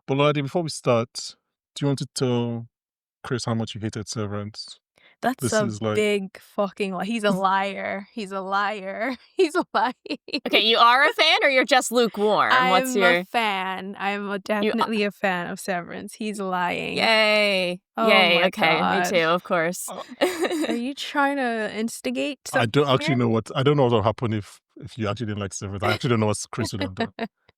But Lolade, before we start, do you want to tell Chris how much you hated Severance? That's This a is like big fucking lie. He's a liar. He's a liar. He's a liar. Okay, you are a fan or you're just lukewarm? What's I'm a your... fan. Definitely a fan of Severance. He's lying. Yay. Oh Yay, my okay, me God. too, of course. uh, Are you trying to instigate I something don't actually here? know I don't know what would happen if you actually didn't like Severance. I actually don't know what Chris would have done.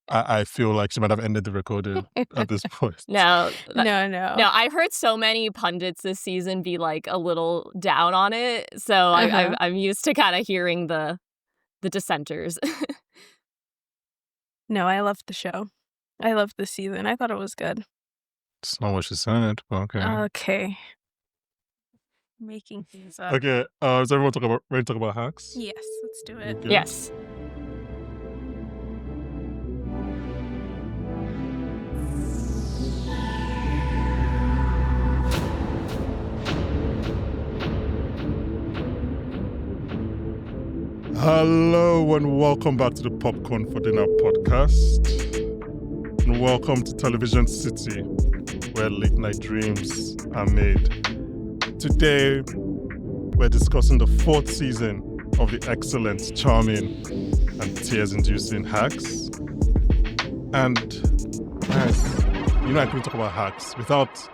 I feel like she might have ended the recording at this point. No, No. I've heard so many pundits this season be like a little down on it, so Uh-huh. I'm used to kind of hearing the dissenters. No, I loved the show. I loved the season. I thought it was good. It's not what she said, but okay. Okay. Making things up. Okay, is everyone ready to talk about hacks? Yes, let's do it. Okay. Yes. Hello and welcome back to the Popcorn for Dinner podcast. And welcome to Television City, where late night dreams are made. Today, we're discussing the 4th season of the excellent, charming, and tears-inducing Hacks. And guys, I couldn't talk about Hacks without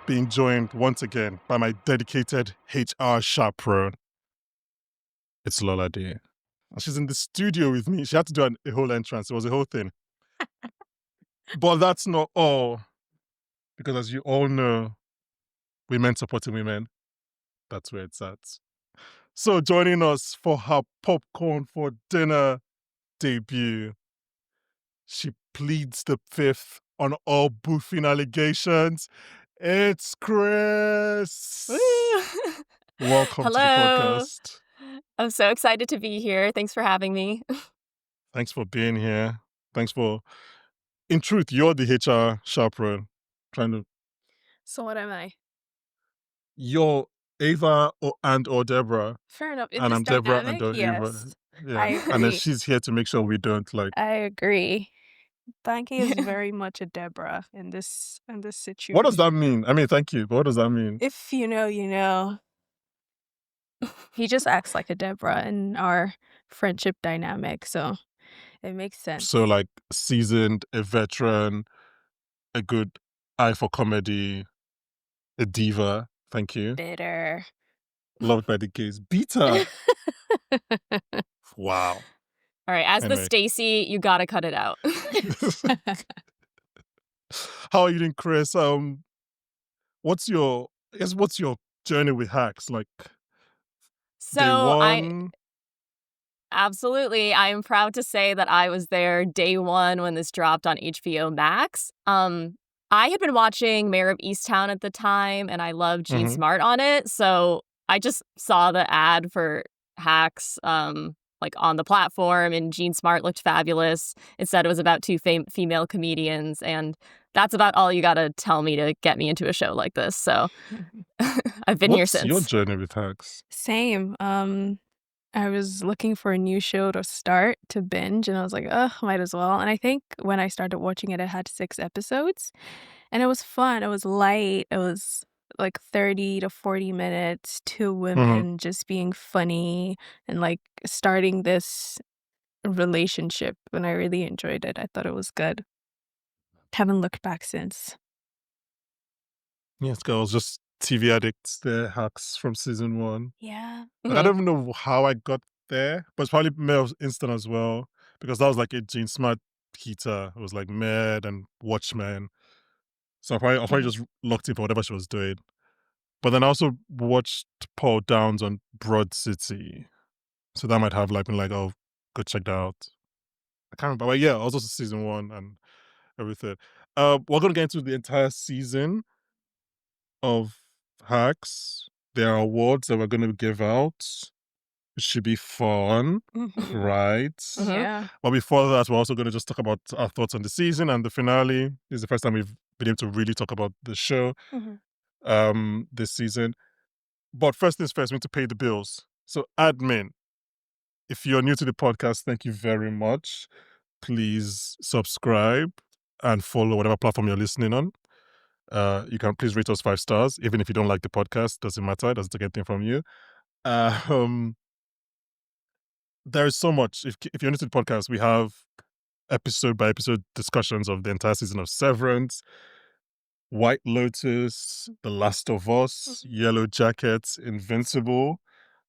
being joined once again by my dedicated HR chaperone. It's Lolade. She's in the studio with me. She had to do a whole entrance. It was a whole thing. But that's not all. Because as you all know, women supporting women, that's where it's at. So joining us for her Popcorn for Dinner debut, she pleads the fifth on all boofing allegations. It's Cris. Welcome to the Hello. podcast. I'm so excited to be here. Thanks for having me. Thanks for being here. In truth, you're the HR chaperone. So what am I? You're Ava or Deborah, Fair enough. In and this I'm Deborah and dynamic, Ava. yes. Yeah, I and then agree. she's here to make sure we don't like. I agree. Bankole is very much a Deborah in this situation. What does that mean? I mean, thank you, but what does that mean? If you know, you know. He just acts like a Deborah in our friendship dynamic, so it makes sense. So like seasoned, a veteran, a good eye for comedy, a diva. Thank you. Bitter. Loved by the gays. Beta. Wow. All right, as Anyway. the Stacy, you gotta cut it out. How are you doing, Chris? What's your journey with hacks? Like So day one? Absolutely. I am proud to say that I was there day one when this dropped on HBO Max. I had been watching Mayor of Easttown at the time, and I loved Jean Mhm. Smart on it. So I just saw the ad for Hacks like on the platform, and Jean Smart looked fabulous. It said it was about two female comedians, and that's about all you gotta tell me to get me into a show like this. So I've been here What's your since. journey with hacks? Same. I was looking for a new show to start to binge, and I was like, might as well. And I think when I started watching it, it had 6 episodes, and it was fun. It was light. It was like 30 to 40 minutes, 2 women just being funny and like starting this relationship, and I really enjoyed it. I thought it was good. Haven't looked back since. Yes, girls, just TV addicts, the hacks from season 1. Yeah. Like, I don't even know how I got there, but it's probably Mel Instant as well, because that was like a Jean Smart heater. It was like Med and Watchmen. So I was probably just locked in for whatever she was doing. But then I also watched Paul Downs on Broad City. So that might have like been like, oh, go check that out. I can't remember. But yeah, also season 1 and everything. We're going to get into the entire season of hacks. There are awards that we're going to give out. It should be fun, right? Yeah. But before that, we're also going to just talk about our thoughts on the season and the finale. This is the first time we've been able to really talk about the show this season. But first things first, we need to pay the bills. So admin, if you're new to the podcast, thank you very much. Please subscribe, and follow whatever platform you're listening on. You can please rate us 5 stars, even if you don't like the podcast. Doesn't matter. It doesn't take anything from you. There is so much. If you're new to the podcast, we have episode by episode discussions of the entire season of Severance, White Lotus, The Last of Us, Yellow Jackets, Invincible.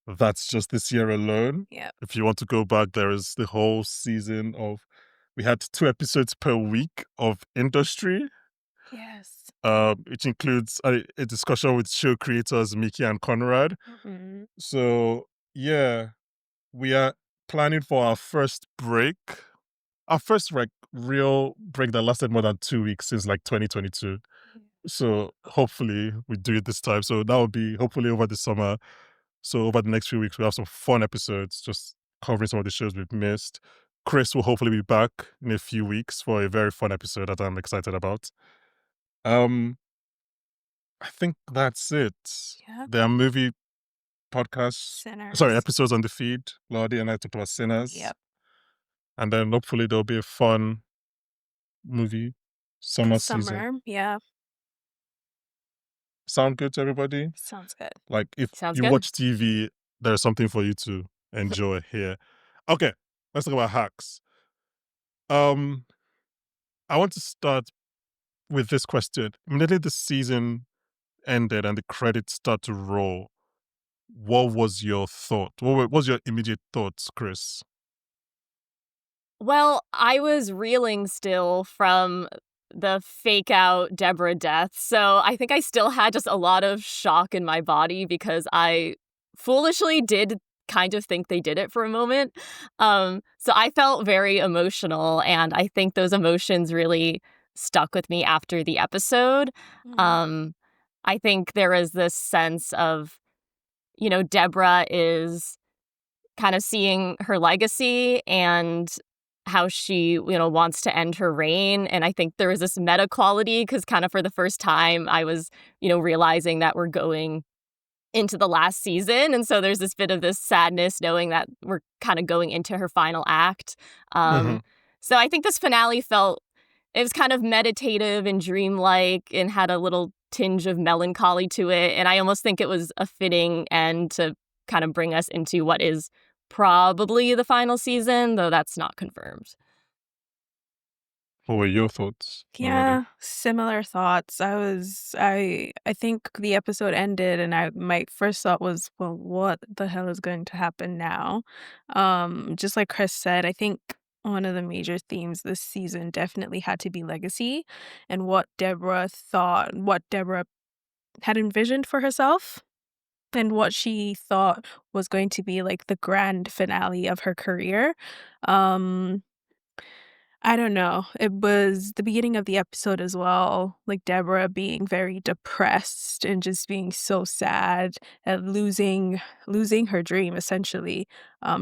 That's just this year alone. Yep. If you want to go back, there is the whole season of. We had 2 episodes per week of Industry, Yes. which includes a discussion with show creators Mickey and Conrad. Mhm. So yeah, we are planning for our first break. Our first real break that lasted more than 2 weeks since 2022. So hopefully we do it this time. So that will be hopefully over the summer. So over the next few weeks, we have some fun episodes, just covering some of the shows we've missed. Cris will hopefully be back in a few weeks for a very fun episode that I'm excited about. I think that's it. Yeah. There are movie podcasts, Sinners. episodes on the feed. Lolade and I talked about Sinners. Yep. And then hopefully there'll be a fun movie summer season. Summer. Yeah. Sound good to everybody? Sounds good. If Sounds you good. watch TV, there's something for you to enjoy here. Okay, let's talk about hacks. I want to start with this question. Immediately the season ended and the credits start to roll, what was your thought? What was your immediate thoughts, Cris? Well, I was reeling still from the fake out Deborah death. So I think I still had just a lot of shock in my body because I foolishly did kind of think they did it for a moment. So I felt very emotional, and I think those emotions really stuck with me after the episode. I think there is this sense of, Deborah is kind of seeing her legacy and how she, wants to end her reign. And I think there was this meta quality because kind of for the first time I was, realizing that we're going into the last season. And so there's this bit of this sadness knowing that we're kind of going into her final act. So I think this finale it was kind of meditative and dreamlike and had a little tinge of melancholy to it. And I almost think it was a fitting end to kind of bring us into what is probably the final season, though that's not confirmed. What were your thoughts? Yeah, similar thoughts. I think the episode ended and my first thought was, well, what the hell is going to happen now? Just like Chris said, I think one of the major themes this season definitely had to be legacy and what Deborah had envisioned for herself and what she thought was going to be like the grand finale of her career. I don't know. It was the beginning of the episode as well, like Deborah being very depressed and just being so sad at losing her dream essentially.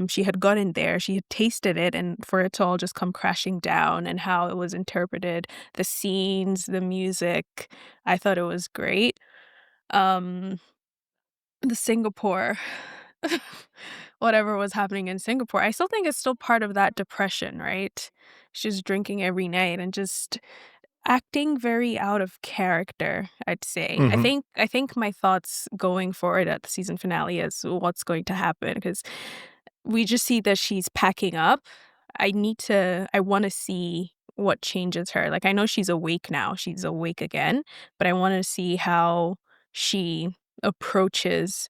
She had gotten there, she had tasted it, and for it to all just come crashing down and how it was interpreted, the scenes, the music, I thought it was great. Um the Singapore whatever was happening in Singapore, I still think it's still part of that depression, right? She's drinking every night and just acting very out of character, I'd say. I think my thoughts going forward at the season finale is what's going to happen because we just see that she's packing up. I want to see what changes her. Like I know she's awake now. She's awake again, but I want to see how she approaches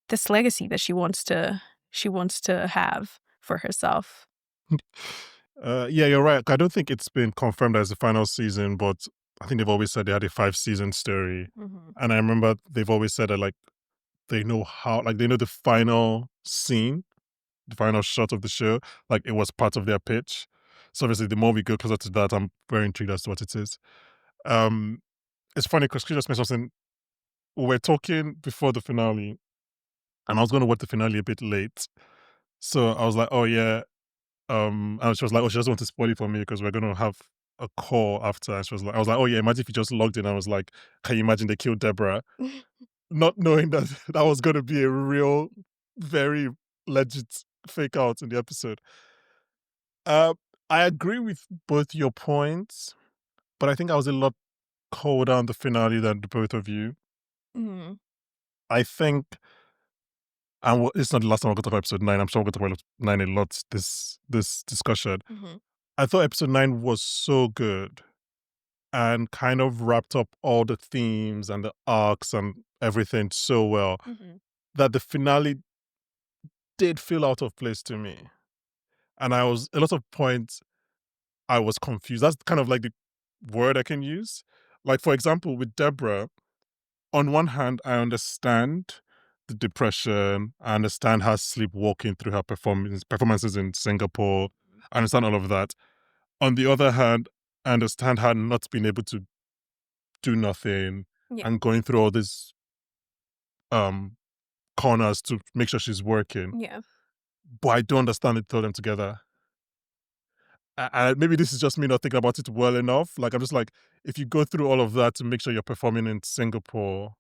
this legacy that she wants to have for herself. Yeah, you're right. I don't think it's been confirmed as the final season, but I think they've always said they had a 5-season story. And I remember they've always said that they know they know the final scene, the final shot of the show, it was part of their pitch. So obviously the more we go closer to that, I'm very intrigued as to what it is. It's funny because Chris just mentioned something. We were talking before the finale, and I was going to watch the finale a bit late. So I was like, oh yeah. And she was like, oh, she doesn't want to spoil it for me because we're going to have a call after. And I was like, oh yeah, imagine if you just logged in. I was like, can you imagine they killed Deborah? Not knowing that that was going to be a real, very legit fake out in the episode. I agree with both your points. but I think I was a lot colder on the finale than the both of you. Mm-hmm. I think, and it's not the last time I'll go to episode 9. I'm sure we'll go to episode 9 a lot this discussion. Mm-hmm. I thought episode 9 was so good and kind of wrapped up all the themes and the arcs and everything so well Mm-hmm. that the finale did feel out of place to me. And I was, a lot of points, I was confused. That's kind of like the word I can use. Like, for example, with Deborah, on one hand, I understand the depression. I understand her sleepwalking through her performances in Singapore. I understand all of that. On the other hand, I understand her not being able to do nothing Yeah. and going through all these corners to make sure she's working. Yeah. But I don't understand it, throw them together. Maybe this is just me not thinking about it well enough. Like, I'm just like, if you go through all of that to make sure you're performing in Singapore,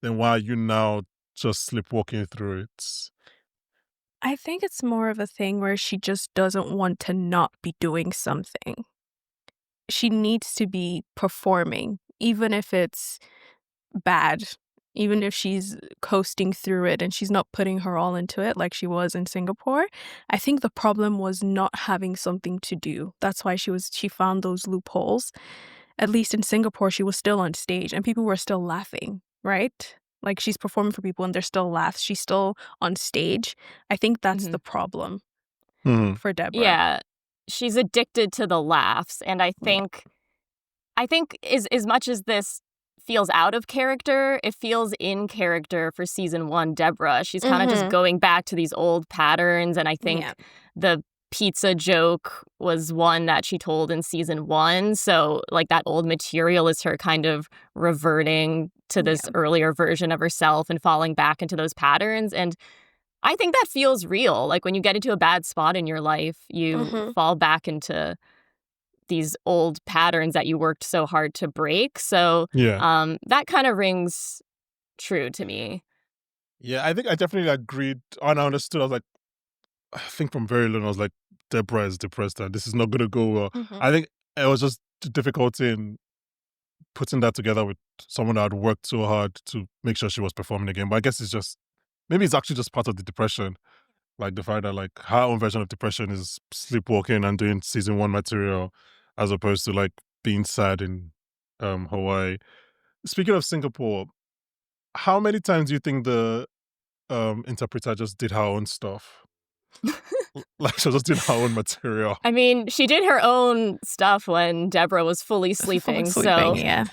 then why are you now just sleepwalking through it? I think it's more of a thing where she just doesn't want to not be doing something. She needs to be performing, even if it's bad, even if she's coasting through it and she's not putting her all into it like she was in Singapore. I think the problem was not having something to do. That's why she found those loopholes. At least in Singapore, she was still on stage and people were still laughing, right? Like, she's performing for people and there's still laughs. She's still on stage. I think that's Mhm. the problem Hmm. for Deborah. Yeah, she's addicted to the laughs, and I think as much as this feels out of character, it feels in character for season 1 Deborah. She's kind of just Mhm. going back to these old patterns, and I think Yeah. the pizza joke was one that she told in season 1, so like that old material is her kind of reverting to this Yeah. earlier version of herself and falling back into those patterns, and I think that feels real. Like, when you get into a bad spot in your life, you Mhm. fall back into these old patterns that you worked so hard to break. So Yeah. that kind of rings true to me. Yeah, I think I definitely agreed. And I understood. I was like, I think from very long, I was like, Deborah is depressed and this is not going to go well. Mhm. I think it was just difficulty in putting that together with someone that had worked so hard to make sure she was performing again. But I guess it's just, maybe it's actually just part of the depression. Like the fact that like her own version of depression is sleepwalking and doing season 1 material as opposed to like being sad in Hawaii. Speaking of Singapore, how many times do you think the interpreter just did her own stuff? Like she just did her own material. I mean, she did her own stuff when Deborah was fully sleeping. So yeah.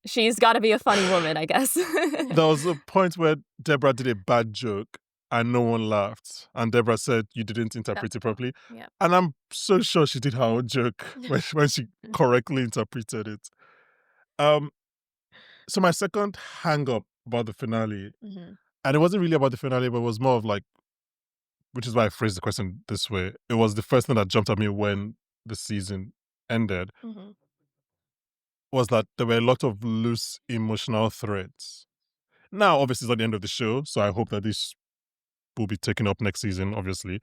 she's got to be a funny woman, I guess. There was a point where Deborah did a bad joke and no one laughed. And Deborah said, you didn't interpret it properly. Yeah. And I'm so sure she did her own joke when she correctly interpreted it. So my second hang up about the finale, Mhm. and it wasn't really about the finale, but it was more of like, which is why I phrased the question this way. It was the first thing that jumped at me when the season ended, Mhm. was that there were a lot of loose emotional threads. Now, obviously, it's not the end of the show, so I hope that this will be taken up next season, obviously.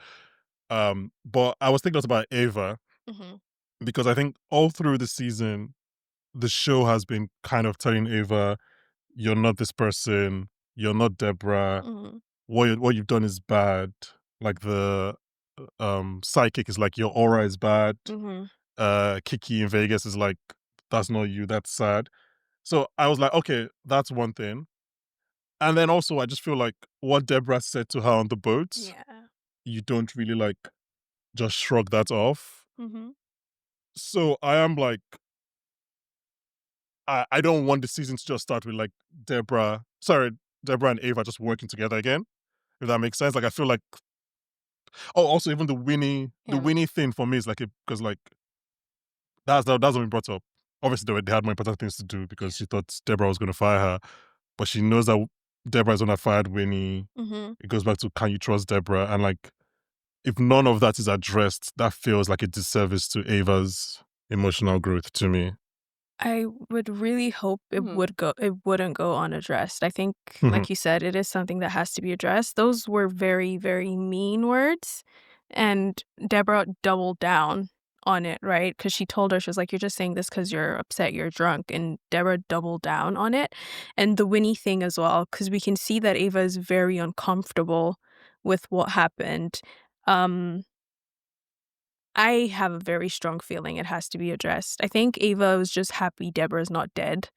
But I was thinking a lot about Ava Mhm. because I think all through the season, the show has been kind of telling Ava, you're not this person, you're not Deborah, Mhm. what you've done is bad. Like the psychic is like, your aura is bad. Mhm. Kiki in Vegas is like, that's not you, that's sad. So I was like, okay, that's one thing. And then also I just feel like what Deborah said to her on the boat, Yeah. you don't really like just shrug that off. Mhm. So I am like, I don't want the season to just start with like Deborah and Ava just working together again. If that makes sense. Like I feel like, oh, also even the Yeah. Winnie thing for me is like, because like that's what we brought up. Obviously they had more important things to do because she thought Deborah was going to fire her, but she knows that Deborah is the one that fired Winnie. Mhm. It goes back to, can you trust Deborah? And like, if none of that is addressed, that feels like a disservice to Ava's emotional growth to me. I would really hope it Hmm. wouldn't go unaddressed. I think, Mhm. like you said, it is something that has to be addressed. Those were very, very mean words, and Deborah doubled down on it, right? Because she told her, she was like, "You're just saying this because you're upset, you're drunk." And Deborah doubled down on it. And the Winnie thing as well, because we can see that Ava is very uncomfortable with what happened. Um, I have a very strong feeling it has to be addressed. I think Ava was just happy Deborah's not dead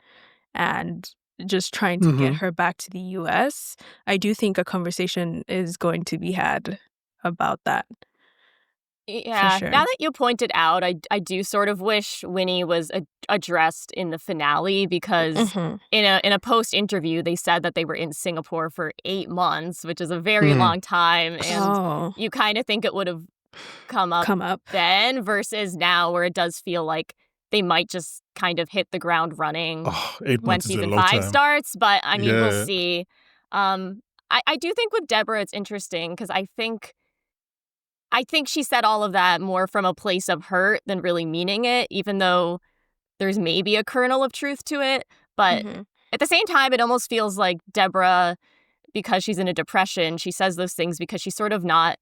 and just trying to get her back to the US. I do think a conversation is going to be had about that. Yeah, sure. now that you pointed out, I do sort of wish Winnie was addressed in the finale because Mhm. in a post interview they said that they were in Singapore for 8 months, which is a very long time, and Oh, you kind of think it would have come up come up. then versus now, where it does feel like they might just kind of hit the ground running Oh, 8 when months is a season long 5 time. starts. But I mean, we'll Yeah. see. I do think with Deborah it's interesting because I think she said all of that more from a place of hurt than really meaning it, even though there's maybe a kernel of truth to it. But Mhm. at the same time, it almost feels like Deborah, because she's in a depression, she says those things because she's sort of not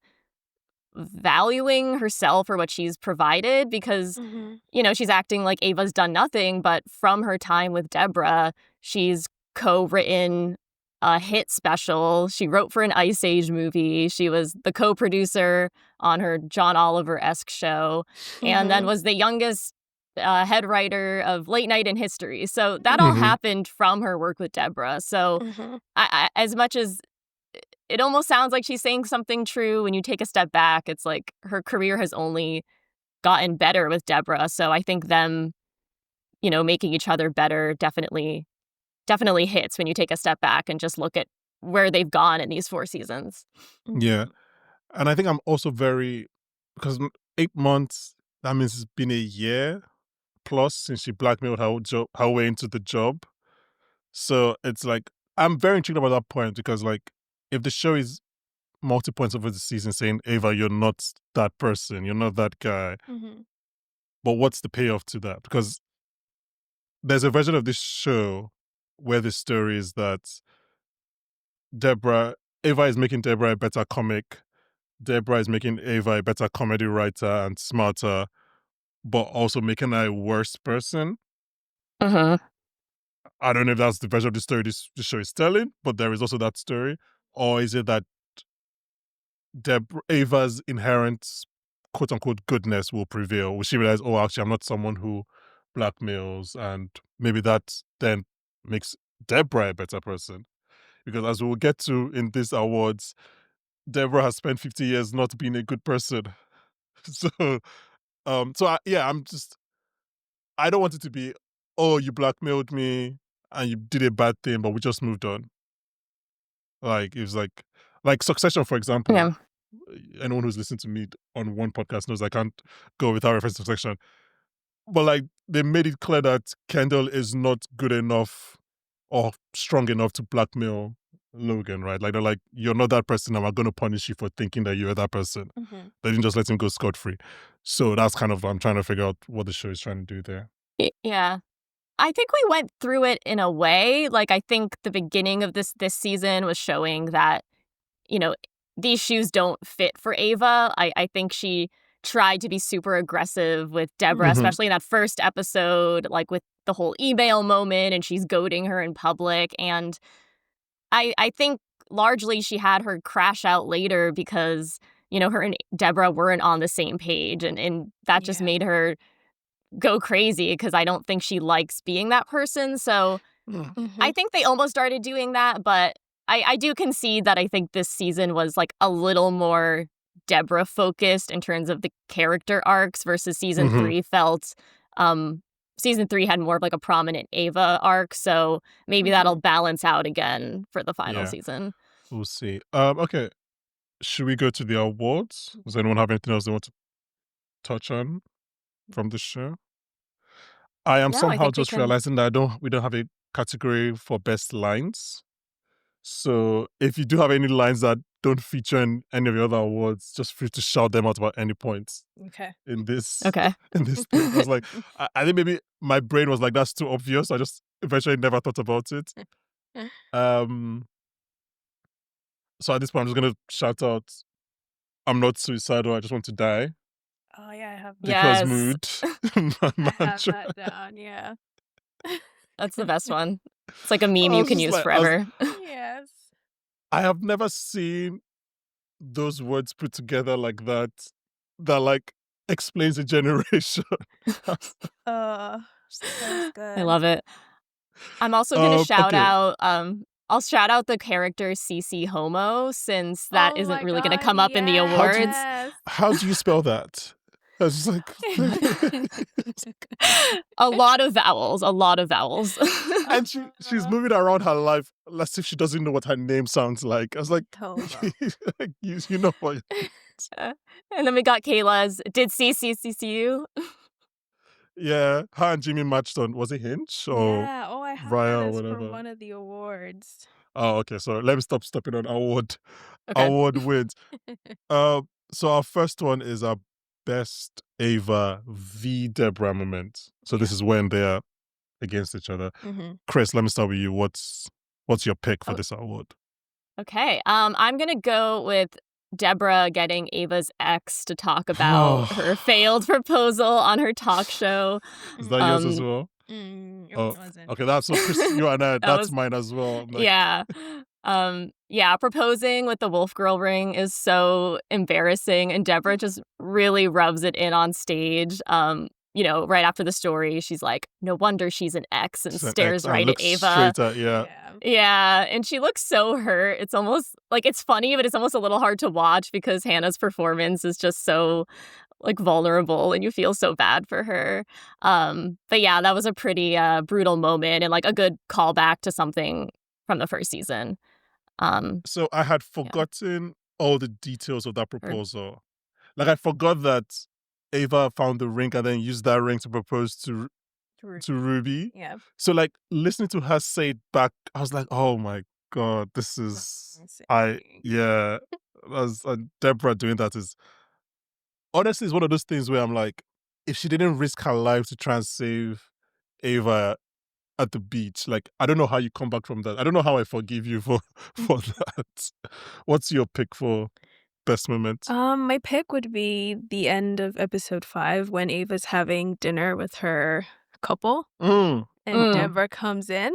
valuing herself or what she's provided because, Mhm. she's acting like Ava's done nothing. But from her time with Deborah, she's co-written a hit special. She wrote for an Ice Age movie. She was the co-producer on her John Oliver-esque show, and then Mhm. was the youngest head writer of Late Night in History. So that all Mhm. happened from her work with Deborah. So Mhm. as much as it almost sounds like she's saying something true, when you take a step back, it's like her career has only gotten better with Deborah. So I think them, making each other better definitely hits when you take a step back and just look at where they've gone in these 4 seasons. Yeah. Mhm. And I think I'm also because 8 months, that means it's been a year plus since she blackmailed her way into the job. So it's like, I'm very intrigued about that point because, like, if the show is multi points over the season saying, Ava, you're not that person, you're not that guy, Mhm. but what's the payoff to that? Because there's a version of this show where the story is that Ava is making Deborah a better comic. Deborah is making Ava a better comedy writer and smarter, but also making her a worse person. Uh-huh. I don't know if that's the version of the story this show is telling, but there is also that story. Or is it that Ava's inherent quote unquote goodness will prevail? Will she realize, oh, actually, I'm not someone who blackmails, and maybe that then makes Deborah a better person? Because as we'll get to in these awards, Deborah has spent 50 years not being a good person. So, I don't want it to be, oh, you blackmailed me and you did a bad thing, but we just moved on. Like, it was like Succession, for example. Yeah. Anyone who's listened to me on one podcast knows I can't go without reference to Succession. But like, they made it clear that Kendall is not good enough or strong enough to blackmail Logan, right? Like, they're like, you're not that person, and we're going to punish you for thinking that you're that person. Mhm. They didn't just let him go scot-free. So that's kind of, I'm trying to figure out what the show is trying to do there. Yeah. I think we went through it in a way. Like, I think the beginning of this season was showing that, you know, these shoes don't fit for Ava. I think she tried to be super aggressive with Deborah, Mm-hmm. especially in that first episode, like with the whole email moment, and she's goading her in public. And I think largely she had her crash out later because, her and Deborah weren't on the same page. And that just Yeah. made her go crazy because I don't think she likes being that person. So I Mhm. think they almost started doing that, but I do concede that I think this season was like a little more Deborah focused in terms of the character arcs versus season Mm-hmm. 3 felt season 3 had more of like a prominent Ava arc, so maybe that'll Mhm. balance out again for the final Yeah, season. we'll see. Okay. Should we go to the awards? Does anyone have anything else they want to touch on from the show? I am No, I somehow think we just can. realizing that we don't have a category for best lines. So if you do have any lines that don't feature in any of the other awards, just free to shout them out about any points Okay. in this Okay. in this thing. Because like, I think maybe my brain was like, that's too obvious. I just eventually never thought about it. Um so at this point I'm just gonna shout out, I'm not suicidal, I just want to die. Oh yeah, I have that. Because Yes. mood. I have Mantra. that down. Yeah. That's the best one. It's like a meme I you was can just use like, forever. Yes. I have never seen those words put together like that. That like explains a generation. That was I good. love it. I'm also gonna shout Okay. out I'll shout out the character CC Homo since that Oh isn't my really gonna God, come up in the How do you awards. yes. how do you spell that? I was just like A lot of vowels, a lot of vowels. and she's moving around her life as if she doesn't know what her name sounds like. I was like, Homo. like, you know what? And then we got Kayla's Did CC CC you? Yeah, her and Jimmy matched on, was it Hinge or Yeah. Oh, I have Raya that or as for whatever? one of the awards. Oh, okay. So let me stop stepping on Okay. award wins. So our first one is our best Ava v Deborah moment. So this Yeah. is when they are against each other. Mm-hmm. Chris, let me start with you. What's your pick for Oh. this award? Okay. I'm gonna go with Deborah getting Ava's ex to talk about her failed proposal on her talk show. Is that yours as Um, well? It Oh, wasn't. okay. That's so Chris. You and I. that That's was mine as well. I'm like, yeah. Yeah, proposing with the wolf girl ring is so embarrassing and Deborah just really rubs it in on stage. Right after the story, she's like, "No wonder she's an ex," and it's an X stares and right at looks Ava. straight at Yeah. Yeah, and she looks so hurt. It's almost like it's funny, but it's almost a little hard to watch because Hannah's performance is just so like vulnerable and you feel so bad for her. But yeah, that was a pretty brutal moment and like a good callback to something from the first season. So I had Yeah. forgotten all the details of that Or- proposal. Like I forgot that Ava found the ring and then used that ring to propose to Ruby. Yeah. So like listening to her say it back, I was like, oh my God, this is yeah. As Deborah doing that is honestly it's one of those things where I'm like, if she didn't risk her life to try and save Ava at the beach, like I don't know how you come back from that. I don't know how I forgive you for that. What's your pick for best moment? My pick would be the end of episode 5 when Ava's having dinner with her couple and Deborah comes in.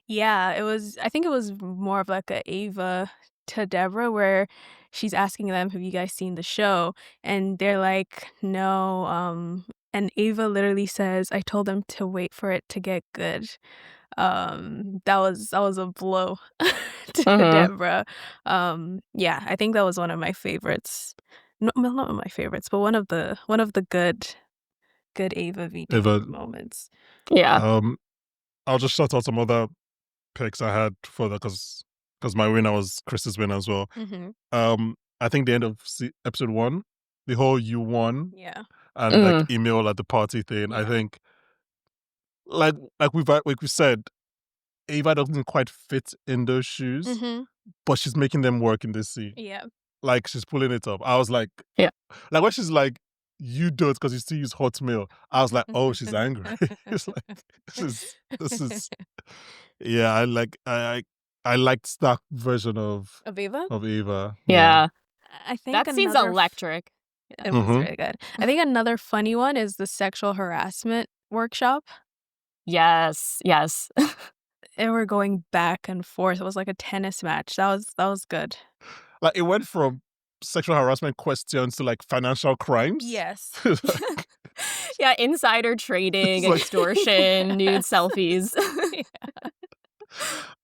Yeah, I think it was more of like a Ava to Deborah where she's asking them, "Have you guys seen the show?" And they're like, "No." And Ava literally says, "I told them to wait for it to get good." That was a blow to Deborah. Yeah, I think that was one of my favorites. No, well, not my favorites, but one of the good Ava v Ava, Deborah moments. Yeah. I'll just shout out some other picks I had for that because my winner was Chris's winner as well. I think the end of episode 1, the whole "you won" Yeah. and like email at the party thing. I think like we said, Ava doesn't quite fit in those shoes, but she's making them work in this scene. Yeah. Like she's pulling it up. I was like, Yeah. Like when she's like, "You don't," because you still use Hotmail. I was like, oh, she's angry. It's like this is yeah. I liked that version of Ava? Ava. Yeah. I think That scene's another electric. It was really good. I think another funny one is the sexual harassment workshop. Yes. They were going back and forth. It was like a tennis match. That was good. Like it went from sexual harassment questions to like financial crimes. Yes. Like, Yeah, insider trading, It's like- extortion, nude Yes. selfies.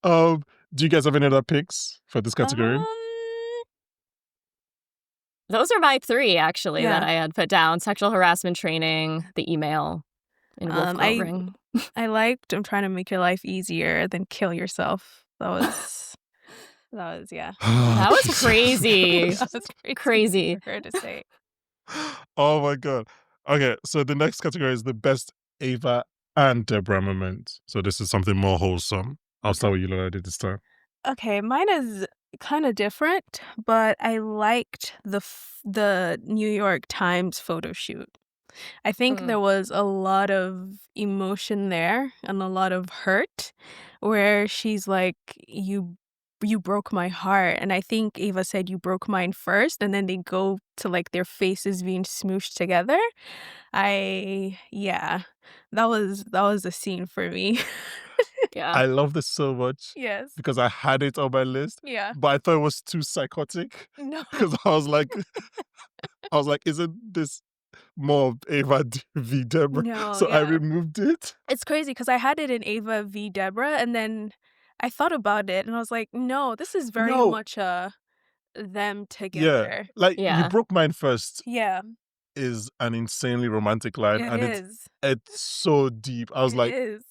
do you guys have any other picks for this category? Those are my 3 actually Yeah. that I had put down: sexual harassment training, the email, and wolf girl ring. I liked "I'm trying to make your life easier than kill yourself." That was yeah. That was crazy. That was Crazy. for her to say. Oh my God. Okay, so the next category is the best Ava and Deborah moment. So this is something more wholesome. I'll start with you, Lolade, this time. Okay, mine is kind of different, but I liked the New York Times photo shoot. I think there was a lot of emotion there and a lot of hurt where she's like, "You you broke my heart. And I think Ava said you broke mine first, and then they go to like their faces being smooshed together. Yeah, that was a scene for me. Yeah. I love this so much Yes. because I had it on my list, Yeah. but I thought it was too psychotic No. because I was like, isn't this more of Ava v. Deborah? No, So I yeah. removed it. It's crazy because I had it in Ava v. Deborah, and then I thought about it, and I was like, no, this is very No. much them Yeah. together. Like, you Yeah. broke mine first Yeah, is an insanely romantic line, it and is. it's so deep. I was It like, is.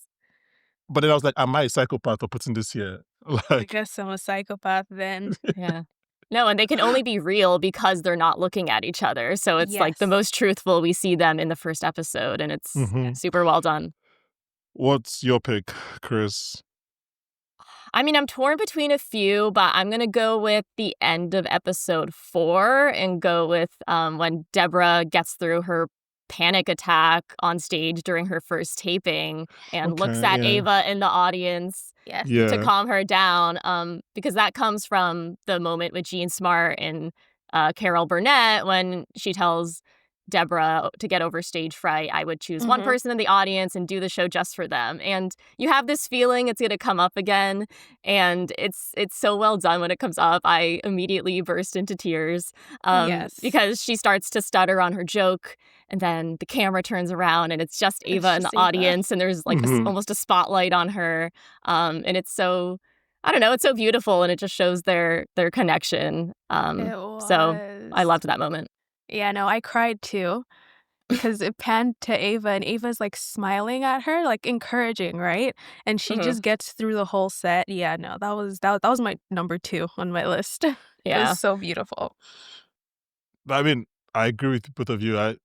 but then I was like, am I a psychopath for putting this here? I Like, guess I'm a psychopath then. Yeah. No, and they can only be real because they're not looking at each other. So it's like the Yes. most truthful we see them in the first episode, and it's Mhm. super well done. What's your pick, Chris? I mean, I'm torn between a few, but I'm going to go with the end of episode 4 and go with when Deborah gets through her panic attack on stage during her first taping and looks Okay, at yeah. Ava in the audience Yes. to Yeah. calm her down, because that comes from the moment with Jean Smart and Carol Burnett when she tells Deborah to get over stage fright, I would choose one Mhm. person in the audience and do the show just for them. And you have this feeling it's going to come up again, and it's so well done when it comes up. I immediately burst into tears Yes. because she starts to stutter on her joke, and then the camera turns around and it's just Ava in the just Ava. audience, and there's like Mhm. almost a spotlight on her, and it's so, I don't know, it's so beautiful, and it just shows their connection. It So I was. loved that moment. Yeah, no, I cried too because it panned to Ava, and Ava's like smiling at her, like encouraging, right? And she Mhm. just gets through the whole set. Yeah, no, that was my number 2 on my list. It Yeah. was so beautiful. I mean, I agree with both of you. I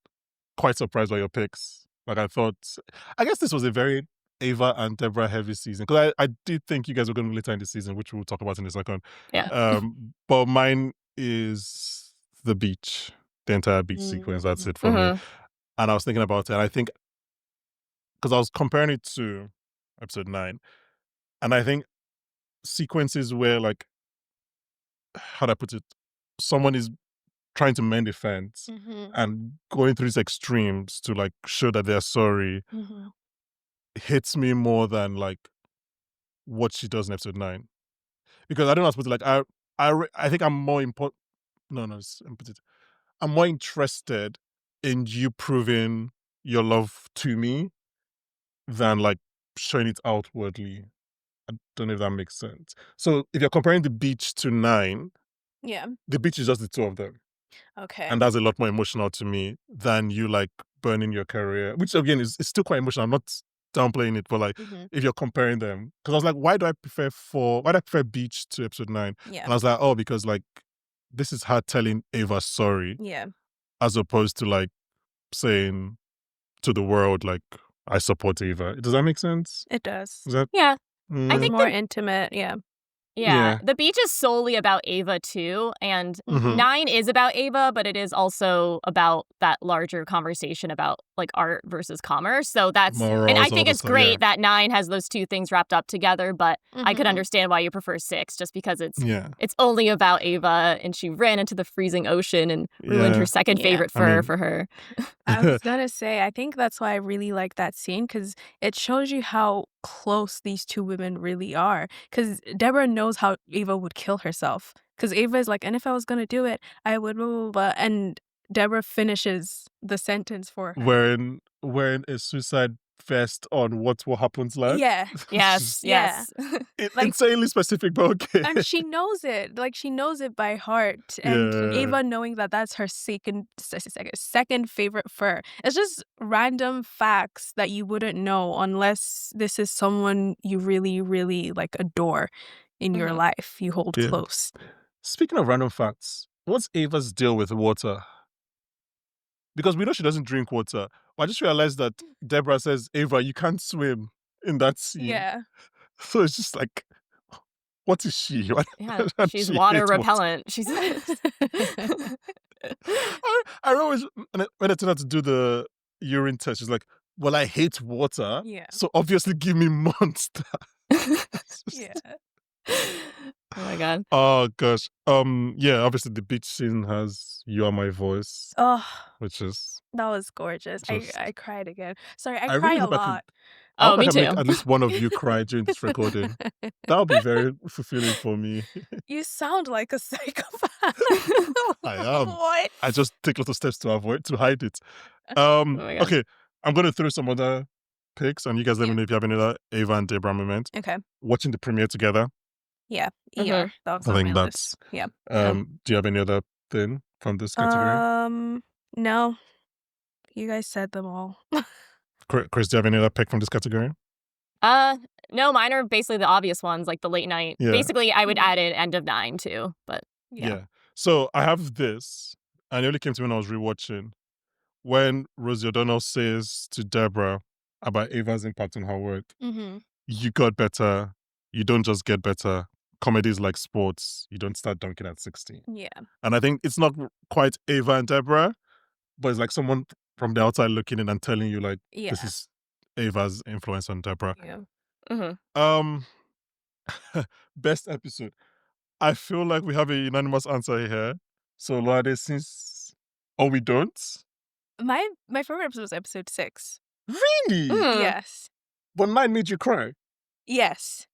quite surprised by your picks. Like, I guess this was a very Ava and Deborah heavy season because I did think you guys were going to be later in the season, which we'll talk about in a second. Yeah. But mine is the beach, the entire beach sequence. That's it for me. Mhm. And I was thinking about it, and I think because I was comparing it to episode 9, and I think sequences where, like, how do I put it? Someone is trying to mend a fence Mhm. and going through these extremes to like show that they're sorry Mhm. hits me more than like what she does in episode 9, because I don't know how to put it. Like, I think I'm more important. No, let me put it. I'm more interested in you proving your love to me than like showing it outwardly. I don't know if that makes sense. So if you're comparing the beach to 9, Yeah. the beach is just the two of them. Okay. And that's a lot more emotional to me than you like burning your career, which again is still quite emotional. I'm not downplaying it, but like Mhm. if you're comparing them, because I was like, why do I prefer Beach to episode 9? Yeah. And I was like, oh, because like this is her telling Ava sorry, Yeah. as opposed to like saying to the world like I support Ava. Does that make sense? It does. Is that Yeah. I Mm, It's think more intimate. Yeah. Yeah, Yeah. the beach is solely about Ava too, and Mhm. 9 is about Ava, but it is also about that larger conversation about like art versus commerce. So that's, and morals I and all think that it's stuff? Yeah. great that 9 has those two things wrapped up together, but I could Mhm. understand why you prefer 6 just because Yeah. it's only about Ava, and she ran into the freezing ocean and ruined her Yeah. second Yeah. favorite I fur mean- for her. I was gonna say, I think that's why I really like that scene, because it shows you how close these two women really are. Because Deborah knows how Ava would kill herself. Because Ava is like, and if I was gonna do it, I would blah, blah, blah. And Deborah finishes the sentence for her. wearing a suicide vest on What Will Happens Land. Yeah. Yes, Yeah. yes. Like- insanely specific, but okay. And she knows it. Like, she knows it by heart. And Yeah. Ava knowing that that's her second favorite fur. It's just random facts that you wouldn't know unless this is someone you really, really like adore in your Mhm. life, you hold Yeah. close. Speaking of random facts, what's Ava's deal with water? Because we know she doesn't drink water. But I just realized that Deborah says, Ava, you can't swim in that scene. Yeah. So it's just like, what is she? Why Yeah, does she's she water hate repellent. She's I always, when I turned out to do the urine test, she's like, well, I hate water. Yeah. So obviously give me Monster. Yeah. Oh my god. Oh gosh. Yeah, obviously the beach scene has "You Are My Voice," Oh, which is that was gorgeous. I just cried again. Sorry, I I cry really a hope lot. I Oh, hope I me can make too. at least one of you cry during this recording. That would be very fulfilling for me. You sound like a psychopath. I am. What? I just take lots of steps to hide it. Oh my god. Okay, I'm gonna throw some other picks, and you guys let me Yeah. know if you have any other Ava and Debra moment. Okay. Watching the premiere together. Yeah. Mhm. ER. That was I on think my that's. list. Yeah. Do you have any other thing from this category? No. You guys said them all. Chris, do you have any other pick from this category? Uh, no, mine are basically the obvious ones, like the late night. Yeah. Basically, I would Mhm. add in End of 9 too, but Yeah. So I have this, and it only came to me when I was rewatching. When Rosie O'Donnell says to Deborah about Ava's impact on her work, Mm-hmm. you got better. You don't just get better. Comedy is like sports. You don't start dunking at 16. Yeah. And I think it's not quite Ava and Deborah, but it's like someone from the outside looking in and telling you, like, Yeah. this is Ava's influence on Deborah. Yeah. mhm. Um, Best episode. I feel like we have a unanimous answer here. So, Lolade, since... Oh, we don't? My favorite episode was episode 6. Really? Mm. Yes. But 9 made you cry. Yes.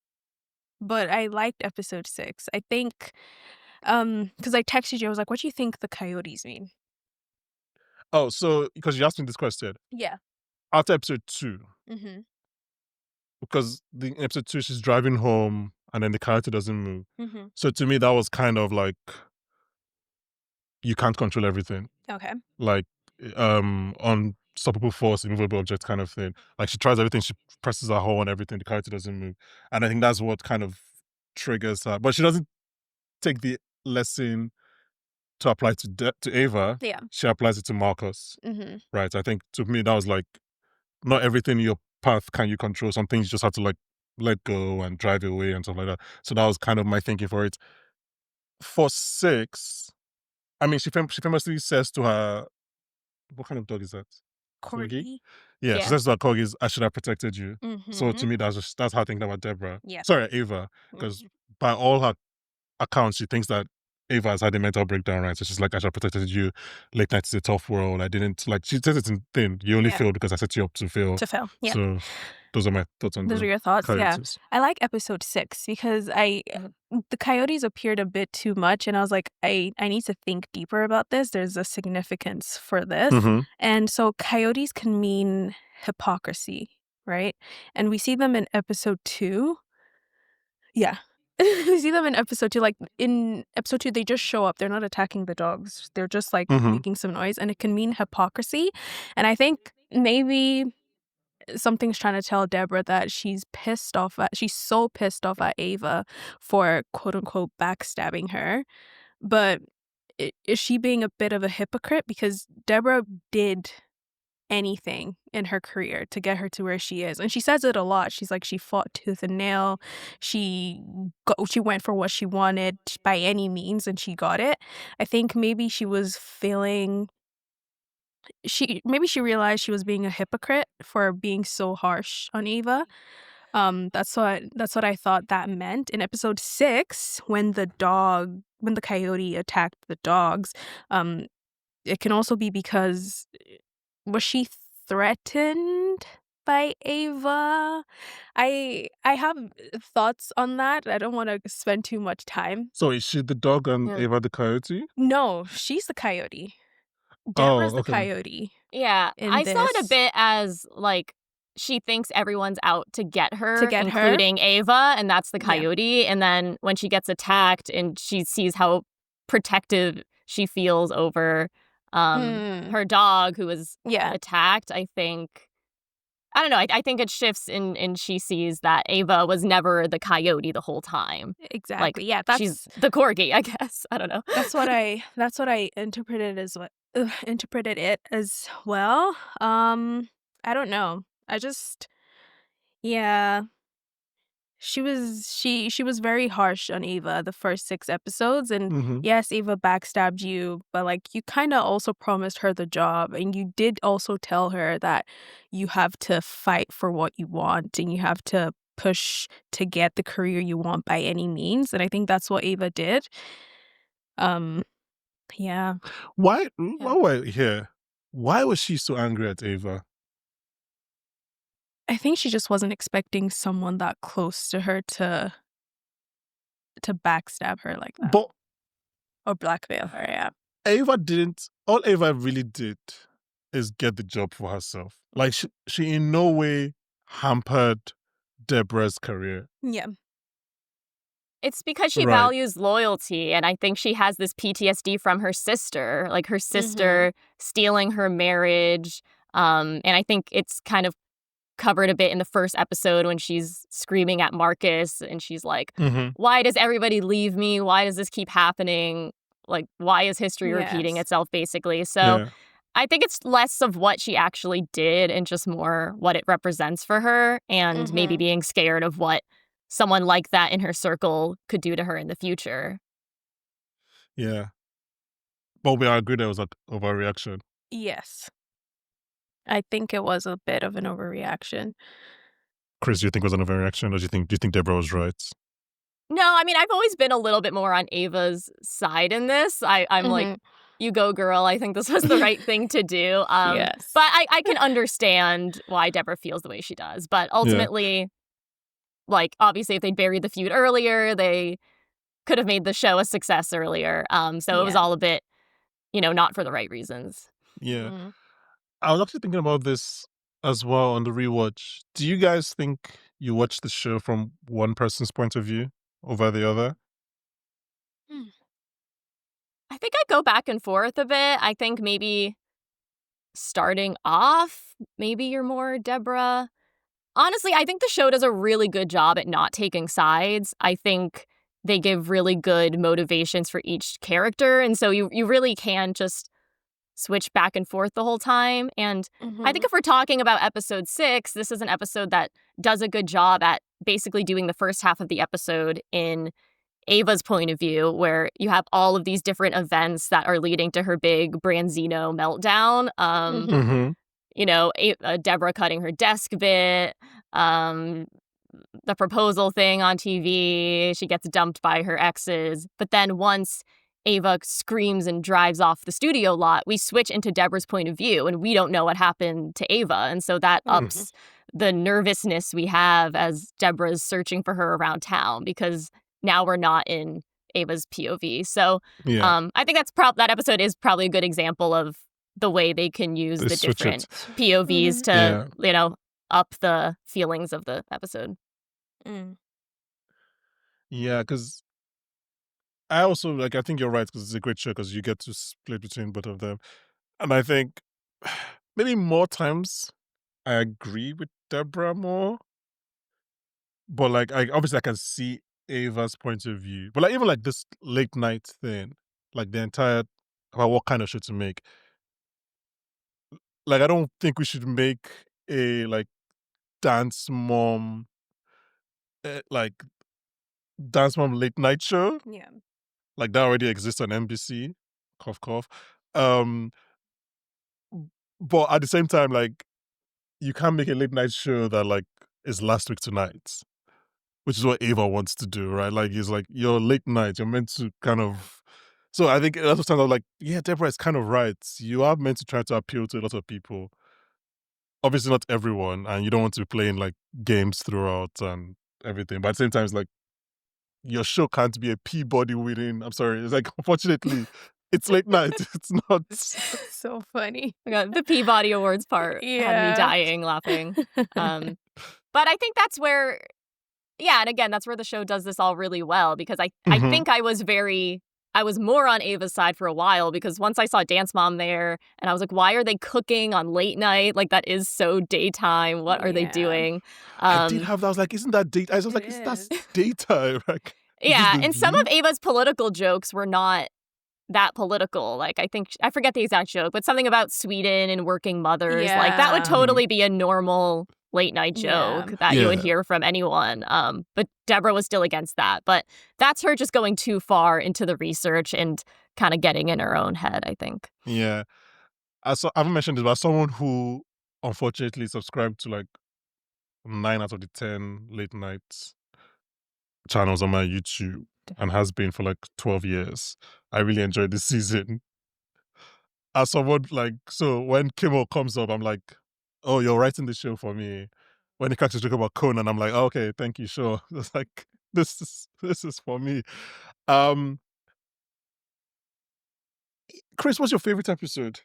But I liked episode 6. I think because I texted you, I was like, what do you think the coyotes mean? Oh, so because you asked me this question Yeah. after episode 2, Mm-hmm. because in episode 2 she's driving home and then the character doesn't move. Mm-hmm. So to me that was kind of like you can't control everything. Okay. Like unstoppable force, immovable object kind of thing. Like she tries everything, she presses her hoe on everything, the character doesn't move. And I think that's what kind of triggers her. But she doesn't take the lesson to apply to Ava. Yeah. She applies it to Marcus. Mm-hmm. Right. I think to me that was like not everything in your path can you control. Some things you just have to like let go and drive away and stuff like that. So that was kind of my thinking for it. For 6, I mean, she famously says to her, what kind of dog is that? Corgi. Yeah, she Yeah. says to her corgis, I should have protected you. Mm-hmm. So to me, that's how I think about Deborah. Yeah. Sorry, Ava, because by all her accounts, she thinks that Ava has had a mental breakdown, right? So she's like, I should have protected you. Late night is a tough world. I didn't, like, she says it's in thing. You only Yeah. failed because I set you up to fail. To fail. Yeah. So those are my thoughts on Those the are your thoughts. Yeah. characters. I like episode 6 because the coyotes appeared a bit too much, and I was like, I need to think deeper about this. There's a significance for this. Mhm. And so coyotes can mean hypocrisy, right? And we see them in episode 2. Yeah. We see them in episode 2. Like in episode 2, they just show up. They're not attacking the dogs. They're just like Mhm. making some noise, and it can mean hypocrisy. And I think maybe something's trying to tell Deborah that she's so pissed off at Ava for quote unquote backstabbing her. But is she being a bit of a hypocrite? Because Deborah did anything in her career to get her to where she is. And she says it a lot. She's like, she fought tooth and nail. She went for what she wanted by any means, and she got it. I think maybe she was feeling maybe she realized she was being a hypocrite for being so harsh on Ava. That's what I thought that meant. In episode 6, when the coyote attacked the dogs, it can also be because was she threatened by Ava? I have thoughts on that. I don't want to spend too much time. So is she the dog and Yeah. Ava the coyote? No, she's the coyote. Deborah's the okay. coyote. Yeah, In I saw it a this. bit as like she thinks everyone's out to get her, To get her? including Ava, and that's the Yeah. coyote. And then when she gets attacked and she sees how protective she feels over her dog who was Yeah. attacked, I don't know. I think it shifts and she sees that Ava was never the coyote the whole time. Exactly. Like, Yeah, that's she's the corgi, I guess. I don't know. that's what I interpreted it as well. I don't know. I just yeah. She was very harsh on Ava the first 6 episodes, and Mhm. yes, Ava backstabbed you, but like you kind of also promised her the job, and you did also tell her that you have to fight for what you want and you have to push to get the career you want by any means. And I think that's what Ava did. Yeah. Why? While we're here, why was she so angry at Ava? I think she just wasn't expecting someone that close to her to backstab her like that. But or blackmail her, yeah. Ava didn't. All Ava really did is get the job for herself. Like she in no way hampered Deborah's career. Yeah. It's because she Right. values loyalty, and I think she has this PTSD from her sister, like her sister stealing her marriage. And I think it's kind of covered a bit in the first episode when she's screaming at Marcus and she's like, why does everybody leave me? Why does this keep happening? Like, why is history repeating itself, basically? So I think it's less of what she actually did and just more what it represents for her, and maybe being scared of what someone like that in her circle could do to her in the future. Yeah. But we agree there was an overreaction. Yes. I think it was a bit of an overreaction. Cris, do you think it was an overreaction, or do you think Deborah was right? No, I mean, I've always been a little bit more on Ava's side in this. I'm like, you go, girl. I think this was the right thing to do. Yes. But I can understand why Deborah feels the way she does. But ultimately, like, obviously, if they'd buried the feud earlier, they could have made the show a success earlier. So it was all a bit, not for the right reasons. Yeah. I was actually thinking about this as well on the rewatch. Do you guys think you watched the show from one person's point of view over the other? I think I go back and forth a bit. I think maybe starting off, maybe you're more Deborah. Honestly, I think the show does a really good job at not taking sides. I think they give really good motivations for each character. And so you really can just switch back and forth the whole time. And I think if we're talking about episode 6, this is an episode that does a good job at basically doing the first half of the episode in Ava's point of view, where you have all of these different events that are leading to her big Branzino meltdown. Deborah cutting her desk bit, the proposal thing on TV, she gets dumped by her exes. But then once Ava screams and drives off the studio lot, we switch into Deborah's point of view, and we don't know what happened to Ava. And so that ups the nervousness we have as Deborah's searching for her around town, because now we're not in Ava's POV. So I think that episode is probably a good example of the way they can use the different POVs to, up the feelings of the episode. Yeah, because I also, I think you're right, because it's a great show because you get to split between both of them. And I think maybe more times I agree with Deborah more. But obviously I can see Ava's point of view. But even this late night thing, the entire about what kind of show to make. I don't think we should make a dance mom dance mom late night show. Yeah. That already exists on NBC. Cough cough. But at the same time, you can't make a late night show that is last week tonight, which is what Ava wants to do, right? It's you're late night, you're meant to kind of. So I think that's what sounds Deborah is kind of right. You are meant to try to appeal to a lot of people. Obviously not everyone, and you don't want to be playing games throughout and everything. But at the same time, it's your show can't be a Peabody winning. I'm sorry. It's unfortunately, it's late night. It's not. So funny. The Peabody Awards part had me dying laughing. But I think that's where, and again, that's where the show does this all really well, because I think I was more on Ava's side for a while, because once I saw Dance Mom there and I was like, why are they cooking on late night? That is so daytime. What are they doing? I did have that. I was like, isn't that daytime? I was like, that's daytime. And some of Ava's political jokes were not that political. I forget the exact joke, but something about Sweden and working mothers. That would totally be a normal late night joke that you would hear from anyone. But Deborah was still against that. But that's her just going too far into the research and kind of getting in her own head, I think. Yeah. I haven't mentioned this, but as someone who unfortunately subscribed to 9 out of the 10 late night channels on my YouTube and has been for like 12 years. I really enjoyed this season. As someone like, so when Kimmel comes up, I'm like, oh, you're writing the show for me. When he cracks a joke about Conan, I'm like, oh, okay, thank you, sure. It's like, this is for me. Cris, what's your favorite episode?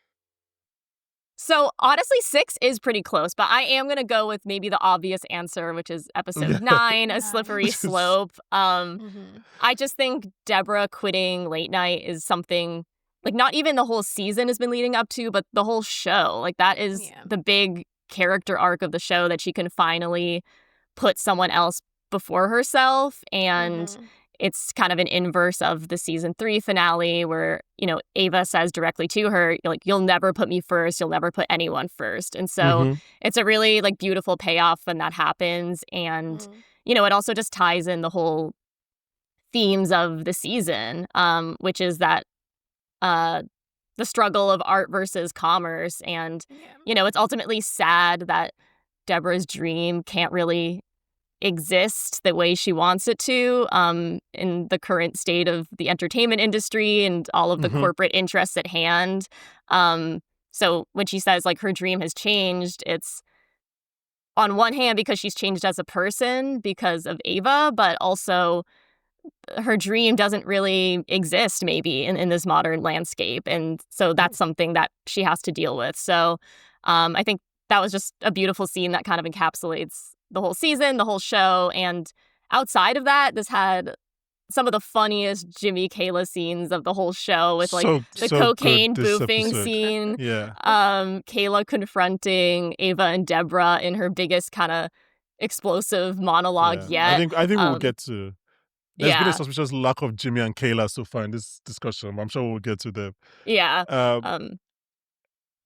So honestly, 6 is pretty close, but I am gonna go with maybe the obvious answer, which is episode Yeah. 9, A Nine. Slippery Which is- Slope. Mhm. I just think Deborah quitting late night is something like not even the whole season has been leading up to, but the whole show. Like that is Yeah. the big character arc of the show, that she can finally put someone else before herself. And Mhm. it's kind of an inverse of the season 3 finale where, Ava says directly to her, like, you'll never put me first. You'll never put anyone first. And so Mhm. it's a really like beautiful payoff when that happens. And, Mhm. it also just ties in the whole themes of the season, which is that the struggle of art versus commerce. And, Yeah. it's ultimately sad that Deborah's dream can't really exist the way she wants it to, in the current state of the entertainment industry and all of the Mhm. corporate interests at hand. So when she says like her dream has changed, it's on one hand because she's changed as a person because of Ava, but also her dream doesn't really exist maybe in this modern landscape. And so that's something that she has to deal with. So I think that was just a beautiful scene that kind of encapsulates the whole season, the whole show. And outside of that, this had some of the funniest Jimmy Kayla scenes of the whole show with like the so cocaine good this boofing episode. scene. Yeah. Kayla confronting Ava and Deborah in her biggest kind of explosive monologue Yeah. yet. I think we'll Um, get to. There's been a yeah. suspicious lack of Jimmy and Kayla so far in this discussion. I'm sure we'll get to them. Yeah. Um,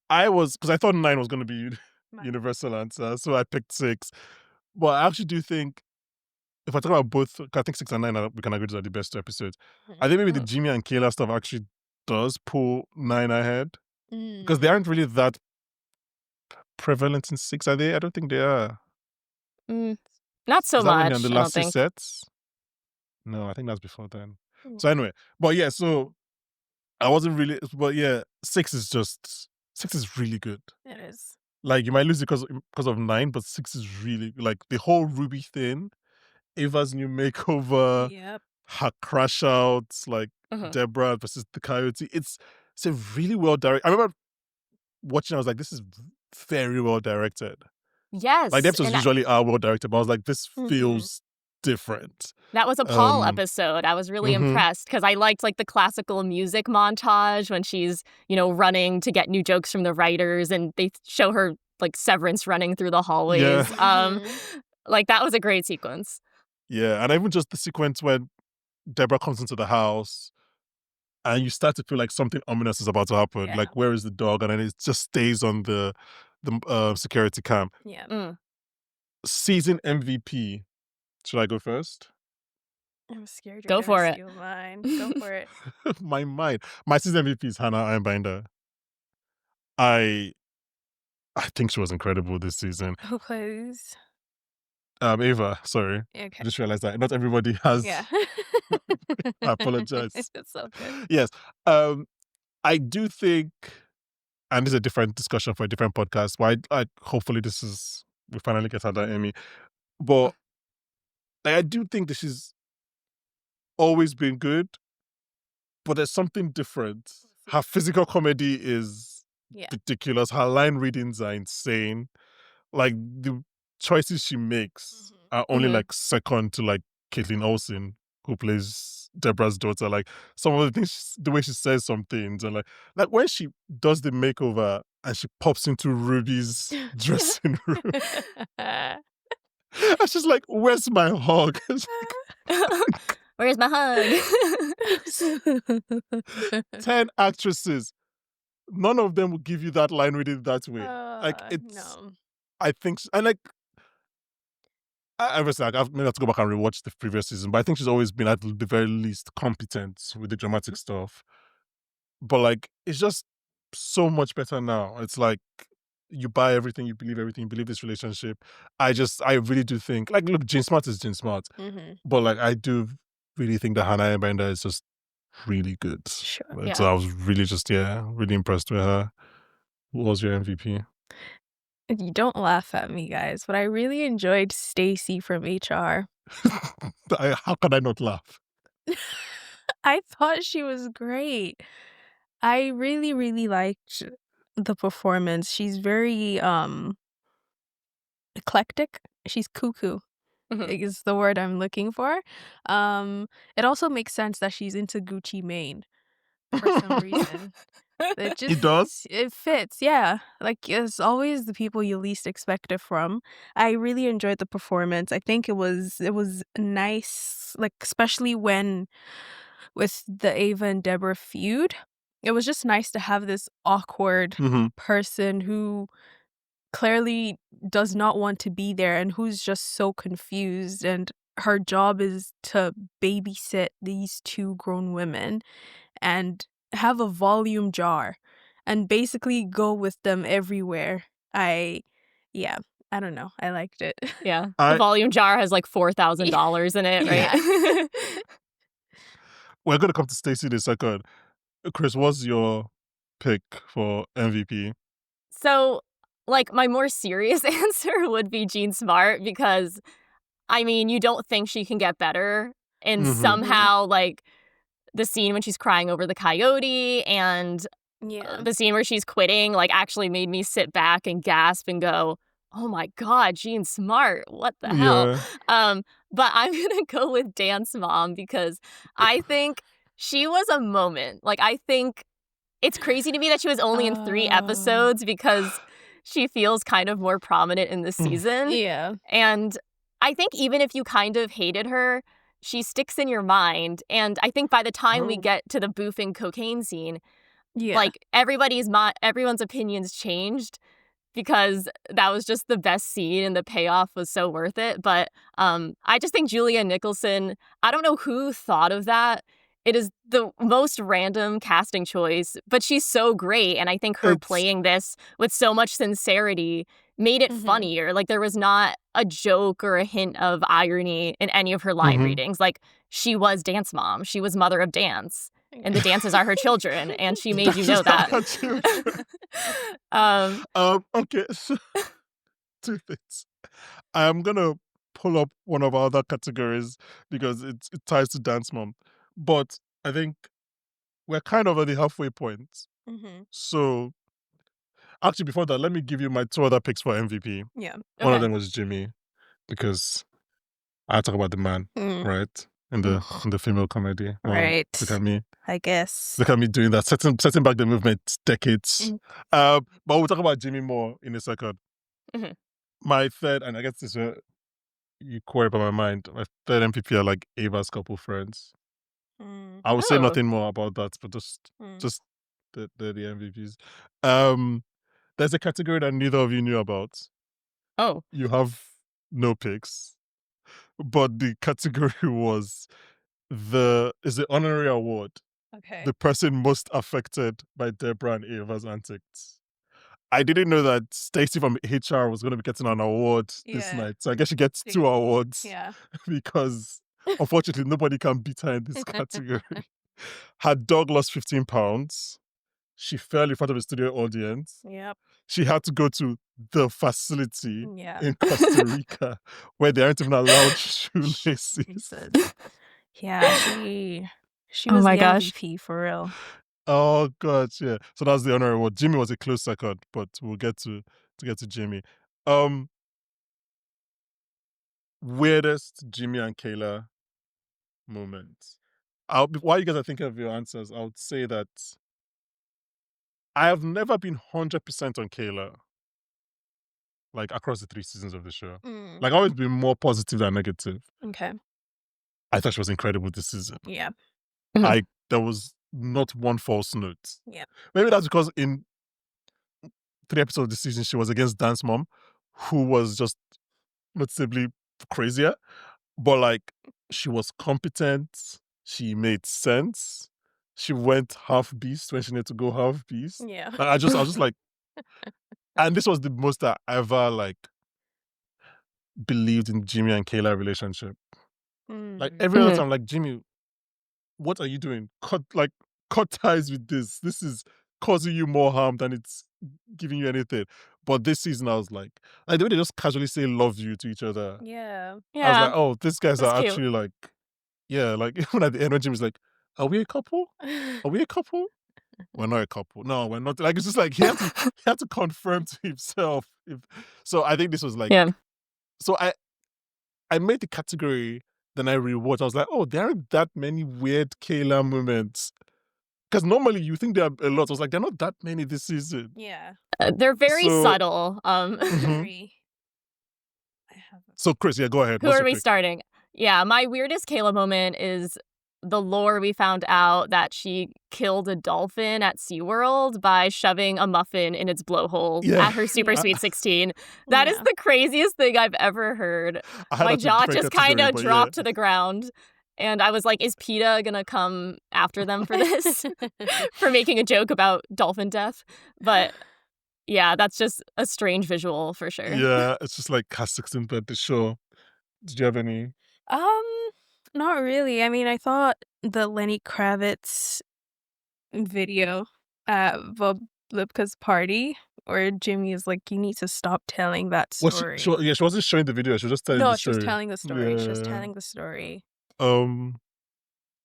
because I thought 9 was going to be universal answer, so I picked 6. But I actually do think, if I talk about both, 'cause I think 6 and 9 we can agree these are the best 2 episodes. I think maybe the Jimmy and Kayla stuff actually does pull 9 ahead, because they aren't really that prevalent in 6, are they? I don't think they are. Not so Is that when they're much, on the I don't last 2 think. sets? No, I think that's before then. Mm. So anyway, but yeah, so I wasn't really, but yeah, 6 is really good. It is. Like, you might lose it because of 9, but 6 is really, like, the whole Ruby thing, Ava's new makeover, Yep. her crash outs, like Deborah versus the Coyote. It's a really well directed. I remember watching, I was like, this is very well directed. Yes. Like, the episodes and usually are well directed, but I was like, this Mhm. feels different. that was a Paul Um, episode. I was really mhm. impressed because I liked like the classical music montage when she's, running to get new jokes from the writers, and they show her like Severance running through the hallways. Yeah. Like that was a great sequence. Yeah, and even just the sequence when Deborah comes into the house and you start to feel like something ominous is about to happen. Yeah. Like, where is the dog? And then it just stays on the security cam. Yeah. Season MVP. Should I go first? I'm scared Go you're for gonna it. steal mine. Go for it. My season MVP is Hannah Einbinder. I think she was incredible this season. Who plays? Ava, sorry. Okay. I just realized that not everybody has. Yeah. I apologize. It's so good. Yes. I do think, and this is a different discussion for a different podcast, but I hopefully we finally get her that Emmy. But I do think this has always been good, but there's something different. Her physical comedy is Yeah. ridiculous. Her line readings are insane. Like, the choices she makes are only like second to like Caitlin Olsen, who plays Deborah's daughter. Like, some of the things, the way she says some things, and like when she does the makeover and she pops into Ruby's dressing room, I was just like, "Where's my hug?" It's Where's my hug? 10 actresses, none of them will give you that line reading that way. Like, it's, no. I think, and like, obviously, like, I've maybe have to go back and rewatch the previous season, but I think she's always been at the very least competent with the dramatic stuff. But like, it's just so much better now. It's like, you buy everything, you believe this relationship. I really do think, like, look, Jean Smart is Jean Smart, but like, I do really think that Hannah Bender is just really good. Sure. Like, Yeah. So I was really just, really impressed with her. Who was your MVP? You don't laugh at me, guys, but I really enjoyed Stacy from HR. How can I not laugh? I thought she was great. I really, really liked the performance. She's very eclectic. She's cuckoo Mhm. is the word I'm looking for. It also makes sense that she's into Gucci Mane for some reason. It It does? it fits, yeah. Like, it's always the people you least expect it from. I really enjoyed the performance. I think it was nice, like, especially when with the Ava and Deborah feud. It was just nice to have this awkward Mm-hmm. person who clearly does not want to be there and who's just so confused, and her job is to babysit these two grown women and have a volume jar and basically go with them everywhere. Yeah, I don't know. I liked it. Yeah. The I volume jar has like $4,000 in it, right? Yeah. We're gonna come to Stacey in a second. Chris, what's your pick for MVP? So, like, my more serious answer would be Jean Smart because, I mean, you don't think she can get better. And Mm-hmm. somehow, like, the scene when she's crying over the coyote and Yeah. the scene where she's quitting, like, actually made me sit back and gasp and go, oh my God, Jean Smart, what the hell? Yeah. But I'm gonna go with Dance Mom because I think she was a moment. Like, I think it's crazy to me that she was only in 3 Oh. episodes because she feels kind of more prominent in this season. Yeah. And I think even if you kind of hated her, she sticks in your mind. And I think by the time we Oh. get to the boofing cocaine scene, Yeah. like everyone's opinions changed because that was just the best scene and the payoff was so worth it. But I just think Julia Nicholson, I don't know who thought of that. It is the most random casting choice, but she's so great. And I think her It's playing this with so much sincerity made it Mhm. funnier. Like, there was not a joke or a hint of irony in any of her line Mhm. readings. Like, she was Dance Mom. She was Mother of Dance. And the dances are her children. And she made you know that. Her children. um, Okay, so 2 things. I'm gonna pull up one of our other categories because it ties to Dance Mom. But I think we're kind of at the halfway point. Mhm. So actually, before that, let me give you my 2 other picks for MVP. Yeah. One of Okay. them was Jimmy, because I talk about the man, Mm. right? In Ugh. the female comedy. Wow. Right. Look at me. I guess. Look at me doing that, setting back the movement decades. But we'll talk about Jimmy more in a second. Mhm. My third, and I guess this is where you query about my mind, my third MVP are like Ava's couple friends. Mm. I will say Oh. nothing more about that, but just Mm. the MVPs. There's a category that neither of you knew about. Oh. You have no picks, but the category was the honorary award, Okay. the person most affected by Deborah and Ava's antics. I didn't know that Stacey from HR was going to be getting an award this Yeah. night, so I guess she gets 2 awards Yeah. because unfortunately nobody can beat her in this category. Her dog lost 15 pounds. She fell in front of a studio audience. Yep. She had to go to the facility Yeah. in Costa Rica where they aren't even allowed shoelaces. Jesus. Yeah, she Oh was my the gosh. MVP for real. Oh god, yeah. So that's the honorary award. Jimmy was a close second, but we'll get to Jimmy. Weirdest Jimmy and Kayla moment. While you guys are thinking of your answers, I would say that I have never been 100% on Kayla, like across the 3 seasons of the show. Mm. Like, I've always been more positive than negative. Okay. I thought she was incredible this season. Yeah. Mhm. There was not one false note. Yeah. Maybe that's because in 3 episodes of the season, she was against Dance Mom, who was just noticeably crazier. But like, she was competent. She made sense. She went half beast when she needed to go half beast. Yeah. I was just like, And this was the most I ever like believed in Jimmy and Kayla relationship. Like every other Mhm. time, like, Jimmy, what are you doing? Cut ties with this. This is causing you more harm than it's giving you anything. But this season, I was like the way they just casually say "love you" to each other. Yeah. I was Yeah, like, oh, these guys that's are cute. actually like, yeah, like even at the end when Jimmy's like, are we a couple? Are we a couple? We're not a couple. No, we're not. Like it's just like he had to confirm to himself. So I think this was like Yeah. so I made the category, then I rewatched. I was like, oh, there aren't that many weird Kayla moments. Because normally you think there are a lot. I was like, there are not that many this season. Yeah. They're very So, subtle. mhm. Very. I have a So Chris, yeah, go ahead. Who What's are your we pick? starting? Yeah, my weirdest Kayla moment is the lore we found out that she killed a dolphin at SeaWorld by shoving a muffin in its blowhole Yeah. at her Super I- Sweet 16. That is Yeah. the craziest thing I've ever heard. I had My that in jaw different just kind category, of but dropped to the ground. And I was like, is PETA gonna come after them for this? For making a joke about dolphin death? But yeah, that's just a strange visual for sure. yeah, it's just like her 16th birthday show. Did you have any? Um, not really. I mean, I thought the Lenny Kravitz video at Bob Lipka's party where Jimmy is like, you need to stop telling that Well, story. she wasn't showing the video. She was just telling No, the she was story. telling the story. She was Yeah. telling the story.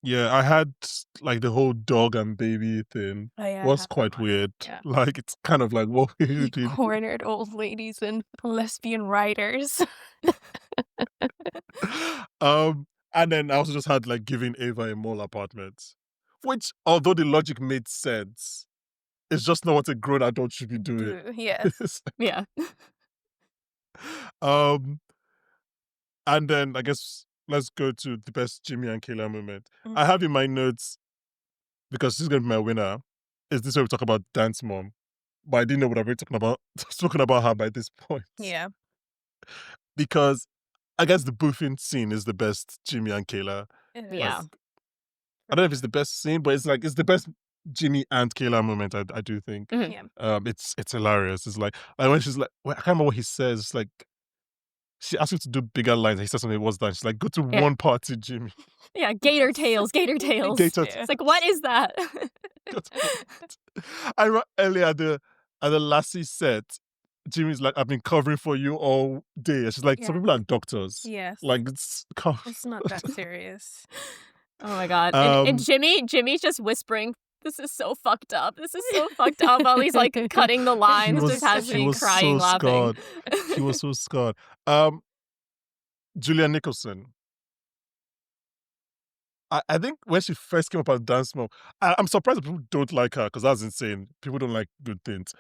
Yeah, I had like the whole dog and baby thing Oh, yeah, I was have that quite one. weird. Yeah. Like it's kind of like what are you He doing? cornered old ladies and lesbian writers. And then I also just had like giving Ava a mall apartment, which although the logic made sense, it's just not what a grown adult should be doing. Yes. It's Yeah. um, and then I guess let's go to the best Jimmy and Kayla moment. Mm. I have in my notes because this is gonna be my winner. Is this where we talk about Dance Mom? But I didn't know what I've been talking about her by this point. Yeah. Because I guess the boofing scene is the best Jimmy and Kayla. It Yeah. is. I don't know if it's the best scene, but it's the best Jimmy and Kayla moment. I do think. Mhm. Yeah. It's hilarious. It's like when she's like, I can't remember what he says. It's like she asks him to do bigger lines. And he says something. What's that? She's like, go to Yeah. one party, Jimmy. Yeah, gator tails, gator tails. Gator Yeah. It's like, what is that? Go to one party. I remember earlier at the Lassie set, Jimmy's like, I've been covering for you all day. And she's like, some Yeah. people are doctors. Yes. Like it's not that serious. Oh my god. And Um, Jimmy's just whispering, this is so fucked up. This is so fucked up. While he's like cutting the lines, just has he me was crying, so laughing. scarred. He was so scarred. Julia Nicholson. I think when she first came up as Dance Mom, I'm surprised that people don't like her because that's insane. People don't like good things.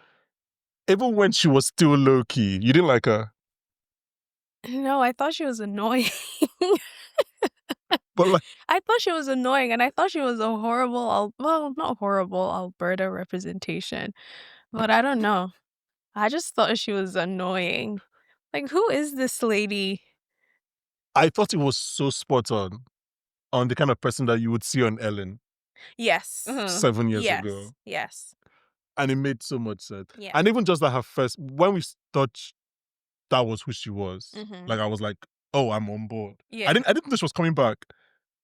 Even when she was still low key, you didn't like her. No, I thought she was annoying. But like, I thought she was annoying, and I thought she was a horrible, well, not horrible Alberta representation, but I don't know. I just thought she was annoying. Like, who is this lady? I thought it was so spot on the kind of person that you would see on Ellen Yes. Mhm. 7 years Yes. ago. Yes. And it made so much sense. Yeah. And even just that her first, when we thought that was who she was, Mhm. like I was like, oh, I'm on board. Yeah. I didn't think she was coming back.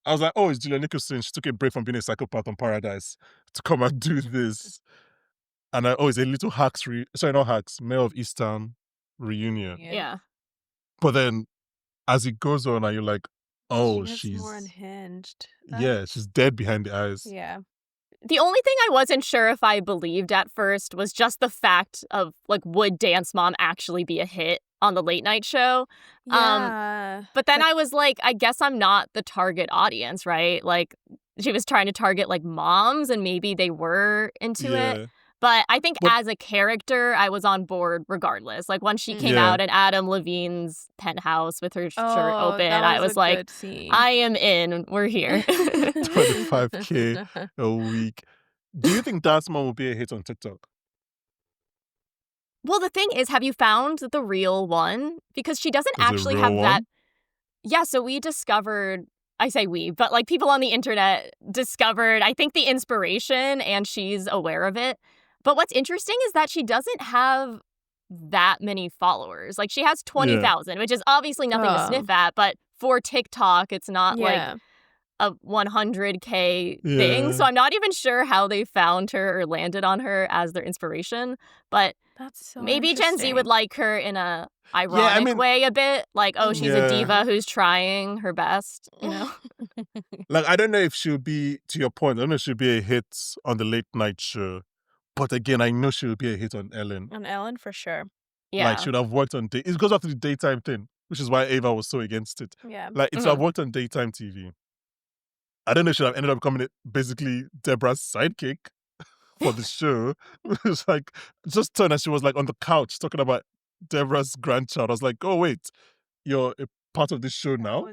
I was like, oh, it's Julia Nicholson. She took a break from being a psychopath on Paradise to come and do this. And it's a little not Hacks, Mayor of Easttown reunion. Yeah. But then as it goes on, and you're like, oh, she's more unhinged. yeah, she's dead behind the eyes. Yeah. The only thing I wasn't sure if I believed at first was just the fact of, like, would Dance Mom actually be a hit on the late night show? Yeah. But then I was like, I guess I'm not the target audience, right? Like, she was trying to target, like, moms, and maybe they were into it. But I think But- as a character, I was on board regardless. Like, when she came Yeah. out in Adam Levine's penthouse with her shirt Oh, open, that I was a like, good scene. I am in. We're here. 25K a week. Do you think Dance Mom will be a hit on TikTok? Well, the thing is, have you found the real one? Because she doesn't There's a actually real have that. one? Yeah, so we discovered, I say we, but like people on the internet discovered, I think, the inspiration, and she's aware of it. But what's interesting is that she doesn't have that many followers. Like she has 20,000, which is obviously nothing to sniff at, but for TikTok, it's not like a 100K thing. So I'm not even sure how they found her or landed on her as their inspiration. But that's so maybe Gen Z would like her in a ironic way a bit. Like, oh, she's a diva who's trying her best, you know? Like, I don't know if she'll be, to your point, I don't know if she'll be a hit on the late night show. But again, I know she'll be a hit on Ellen. On Ellen, for sure. Yeah. Like, she would have worked on... It goes after the daytime thing, which is why Ava was so against it. Yeah. Like, it's have worked on daytime TV. I don't know if she would have ended up becoming basically Deborah's sidekick for the show. It was like, just turned and she was like on the couch talking about Deborah's grandchild. I was like, oh, wait, you're a part of this show now?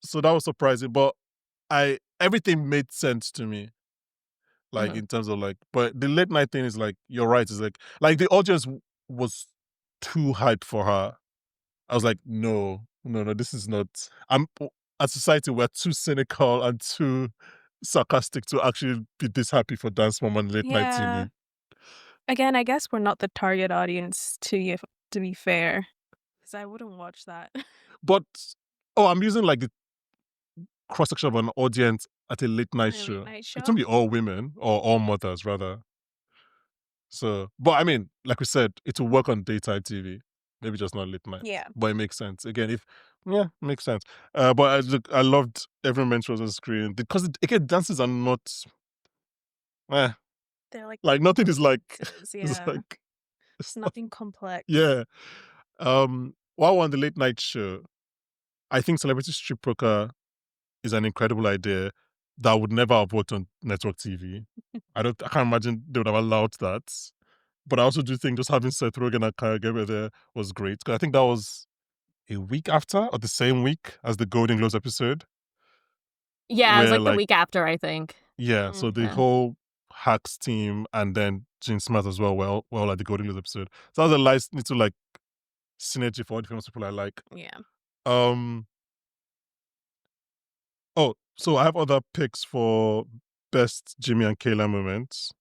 So that was surprising. But everything made sense to me. Like, in terms of like, but the late night thing is like, you're right. It's like the audience was too hyped for her. I was like, no, this is not. As society, we're too cynical and too sarcastic to actually be this happy for Dance Mom on late night TV. Again, I guess we're not the target audience to be fair, because I wouldn't watch that. But I'm using like the cross section of an audience at a late night show. It won't be all women or all mothers, rather. So, but I mean, like we said, it will work on daytime TV. Maybe just not late night. Yeah. But it makes sense. Again, makes sense. But I loved every mention was on screen. Because, again, dances are not... They're like nothing is like... It's nothing complex. Yeah. While we're on the late night show, I think Celebrity Strip Poker is an incredible idea that would never have worked on network TV. I can't imagine they would have allowed that. But I also do think just having Seth Rogen and Kaya Gerber there was great. Because I think that was a week after or the same week as the Golden Globes episode. Yeah, it was like the week after, I think. Yeah, so the whole Hacks team and then Gene Smart as well were at the Golden Globes episode. So that was a nice little like synergy for all the famous people I like. Yeah. So I have other picks for best Jimmy and Kayla moments.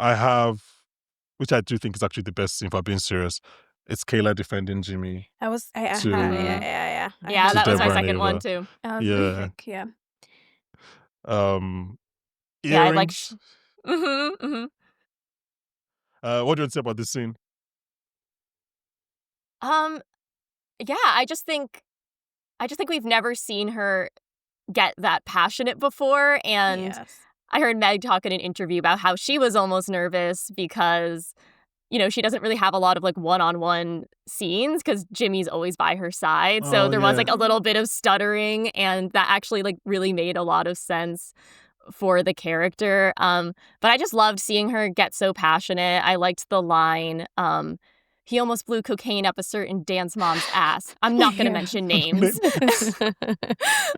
I have, which I do think is actually the best scene, for being serious. It's Kayla defending Jimmy. Yeah, that was my second one too. Yeah. Yeah. I like. Earrings. What do you want to say about this scene? Yeah, I just think we've never seen her get that passionate before, and I heard Meg talk in an interview about how she was almost nervous because, you know, she doesn't really have a lot of like one-on-one scenes because Jimmy's always by her side. So there was like a little bit of stuttering, and that actually like really made a lot of sense for the character. But I just loved seeing her get so passionate. I liked the line, he almost blew cocaine up a certain dance mom's ass. I'm not going to mention names.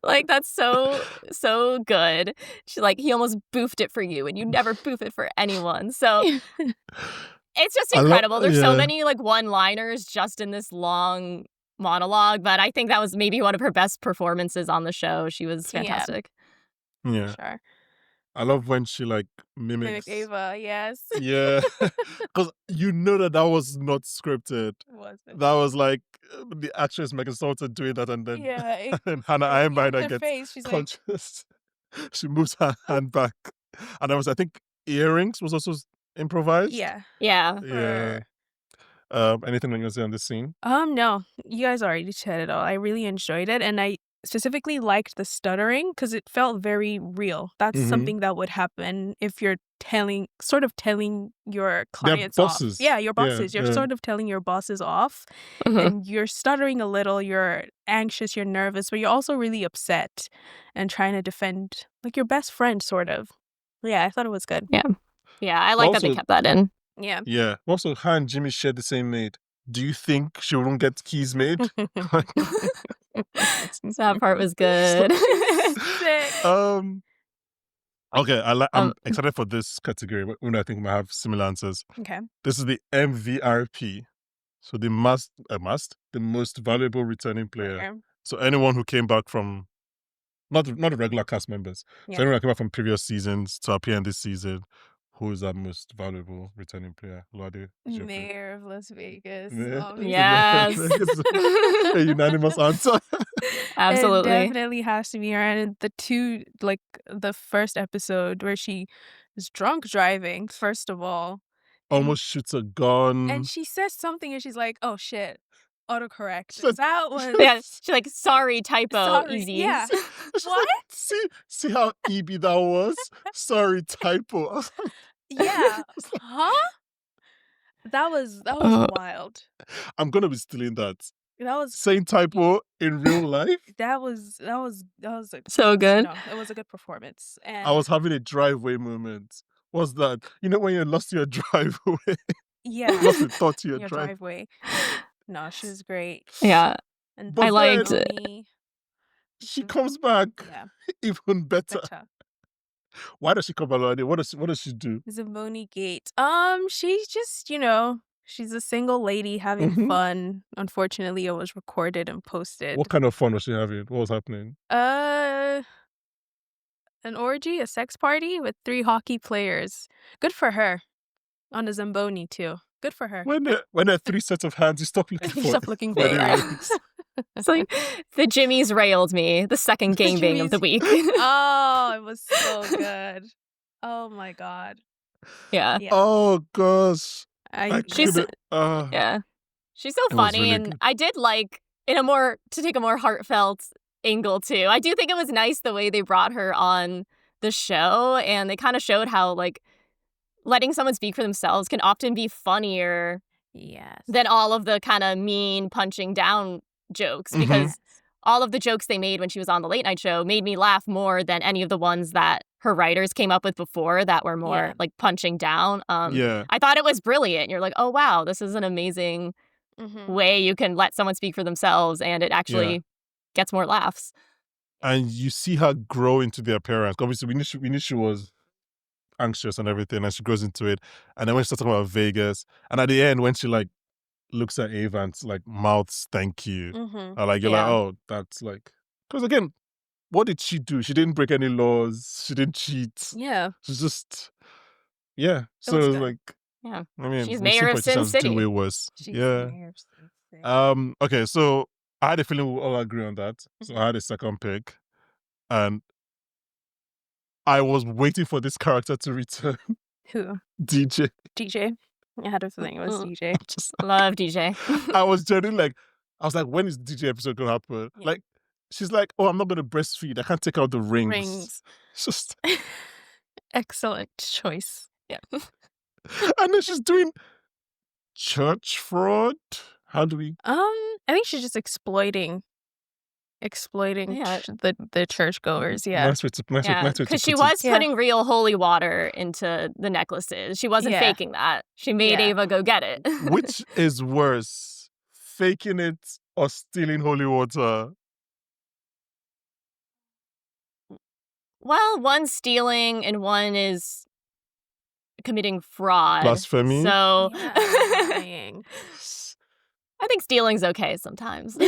Like, that's so good. She's like, he almost boofed it for you, and you never boof it for anyone. So it's just incredible. There's so many like one-liners just in this long monologue, but I think that was maybe one of her best performances on the show. She was fantastic. Yeah. Sure. I love when she like mimics Ava, yes. Yeah. Because you know that was not scripted. It wasn't. That was like the actress Megan Salter doing that, and then and Hannah Ironbinder gets face, she's conscious. She moves her hand back. And I think earrings was also improvised. Yeah. Yeah. Anything that you want to say on this scene? No. You guys already said it all. I really enjoyed it, and I specifically liked the stuttering because it felt very real. That's something that would happen if you're telling your clients off. Yeah, your bosses. You're sort of telling your bosses off, and you're stuttering a little. You're anxious. You're nervous, but you're also really upset and trying to defend like your best friend, sort of. Yeah, I thought it was good. Yeah, I like that they kept that in. Yeah. Yeah. Also, her and Jimmy shared the same maid. Do you think she wouldn't get keys made? That part was good. Okay, I'm excited for this category. I think we might have similar answers. Okay. This is the MVRP. So the most valuable returning player. Okay. So anyone who came back from not the regular cast members. So anyone who came back from previous seasons to appear in this season, who is our most valuable returning player? Lolade, who's your pick? Mayor of Las Vegas. Yeah. Obviously. Yes. It's a unanimous answer. Absolutely. It definitely has to be her. And the first episode where she was drunk driving, first of all. Almost shoots a gun. And she says something and she's like, oh shit, autocorrect. She's like- That was Yeah, she's like, sorry, typo, Sorry, easy. yeah. She's What? like, see how EB that was? Sorry, typo. I was like, Yeah. Huh? That was wild. I'm gonna be stealing that. That was Saying typo in real life. that was So good. it was a good performance. And I was having a driveway moment. What's that? You know when you lost your driveway? yeah, Lost the thought to your your driveway. driveway. No, she was great. Yeah. And But I liked then it. she comes back Yeah, even better. better. Why does she come back? What does she do? Zamboni Gate. She's just, she's a single lady having Mhm. fun. Unfortunately, it was recorded and posted. What kind of fun was she having? What was happening? An orgy, a sex party with 3 hockey players. Good for her. On a Zamboni too. Good for her. When there are 3 sets of hands, you stop looking for Stop looking for any it. rings. It's like the Jimmys railed me, the second gangbang of the week. Oh, it was so good. Oh my god. Yeah. Yeah. Oh gosh. She's- uh, Yeah. She's so It was funny, really and good. I did like to take a more heartfelt angle too. I do think it was nice the way they brought her on the show, and they kind of showed how like letting someone speak for themselves can often be funnier Yes. than all of the kind of mean punching down jokes, Mhm. because all of the jokes they made when she was on the late night show made me laugh more than any of the ones that her writers came up with before that were more Yeah. like punching down. Yeah. I thought it was brilliant. You're like, oh wow, this is an amazing Mm-hmm. way you can let someone speak for themselves, and it actually gets more laughs. And you see her grow into the appearance. Obviously, we knew she was anxious and everything, and she goes into it. And then when she starts talking about Vegas, and at the end, when she like looks at Ava and like mouths "thank you," Mm-hmm. or like you're Yeah. like, oh, that's like, because again, what did she do? She didn't break any laws. She didn't cheat. Yeah. She's just, yeah. So was it's good. like, Yeah. I mean, She's we've mayor seen of Sin politicians do City. way worse. She's Yeah. the mayor of Sin City. Okay, so I had a feeling we'll all agree on that. So I had a second pick, and I was waiting for this character to return. Who? DJ. DJ. I had a feeling it was DJ. Just, Love DJ. I was genuinely like, I was like, when is DJ episode gonna happen? Yeah. Like, she's like, oh, I'm not gonna breastfeed. I can't take out the rings. Rings. It's just, Excellent choice. Yeah. and then she's doing church fraud. How do we? I think she's just exploiting Yeah. the churchgoers. Yeah. Nice way to Yeah, put because she it. was Yeah. putting real holy water into the necklaces. She wasn't Yeah. faking that. She made Yeah. Ava go get it. Which is worse, faking it or stealing holy water? Well, one's stealing and one is committing fraud. Blasphemy? So Yeah, lying. I think stealing's okay sometimes.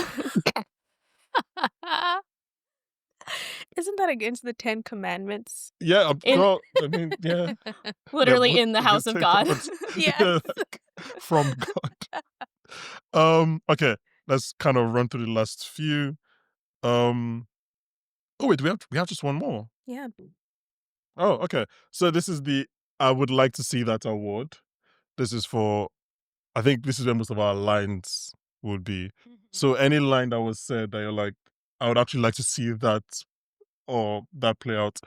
Isn't that against the 10 Commandments? Yeah, In- girl, I mean, yeah. Literally They're in the both house of against God. God's- Yes. yeah, like, from God. Okay, let's kind of run through the last few. Oh wait, we have just one more. Yeah. Oh, okay. So this is the I would like to see that award. This is for, I think this is where most of our lines would be. So any line that was said that you're like, I would actually like to see that or that play out.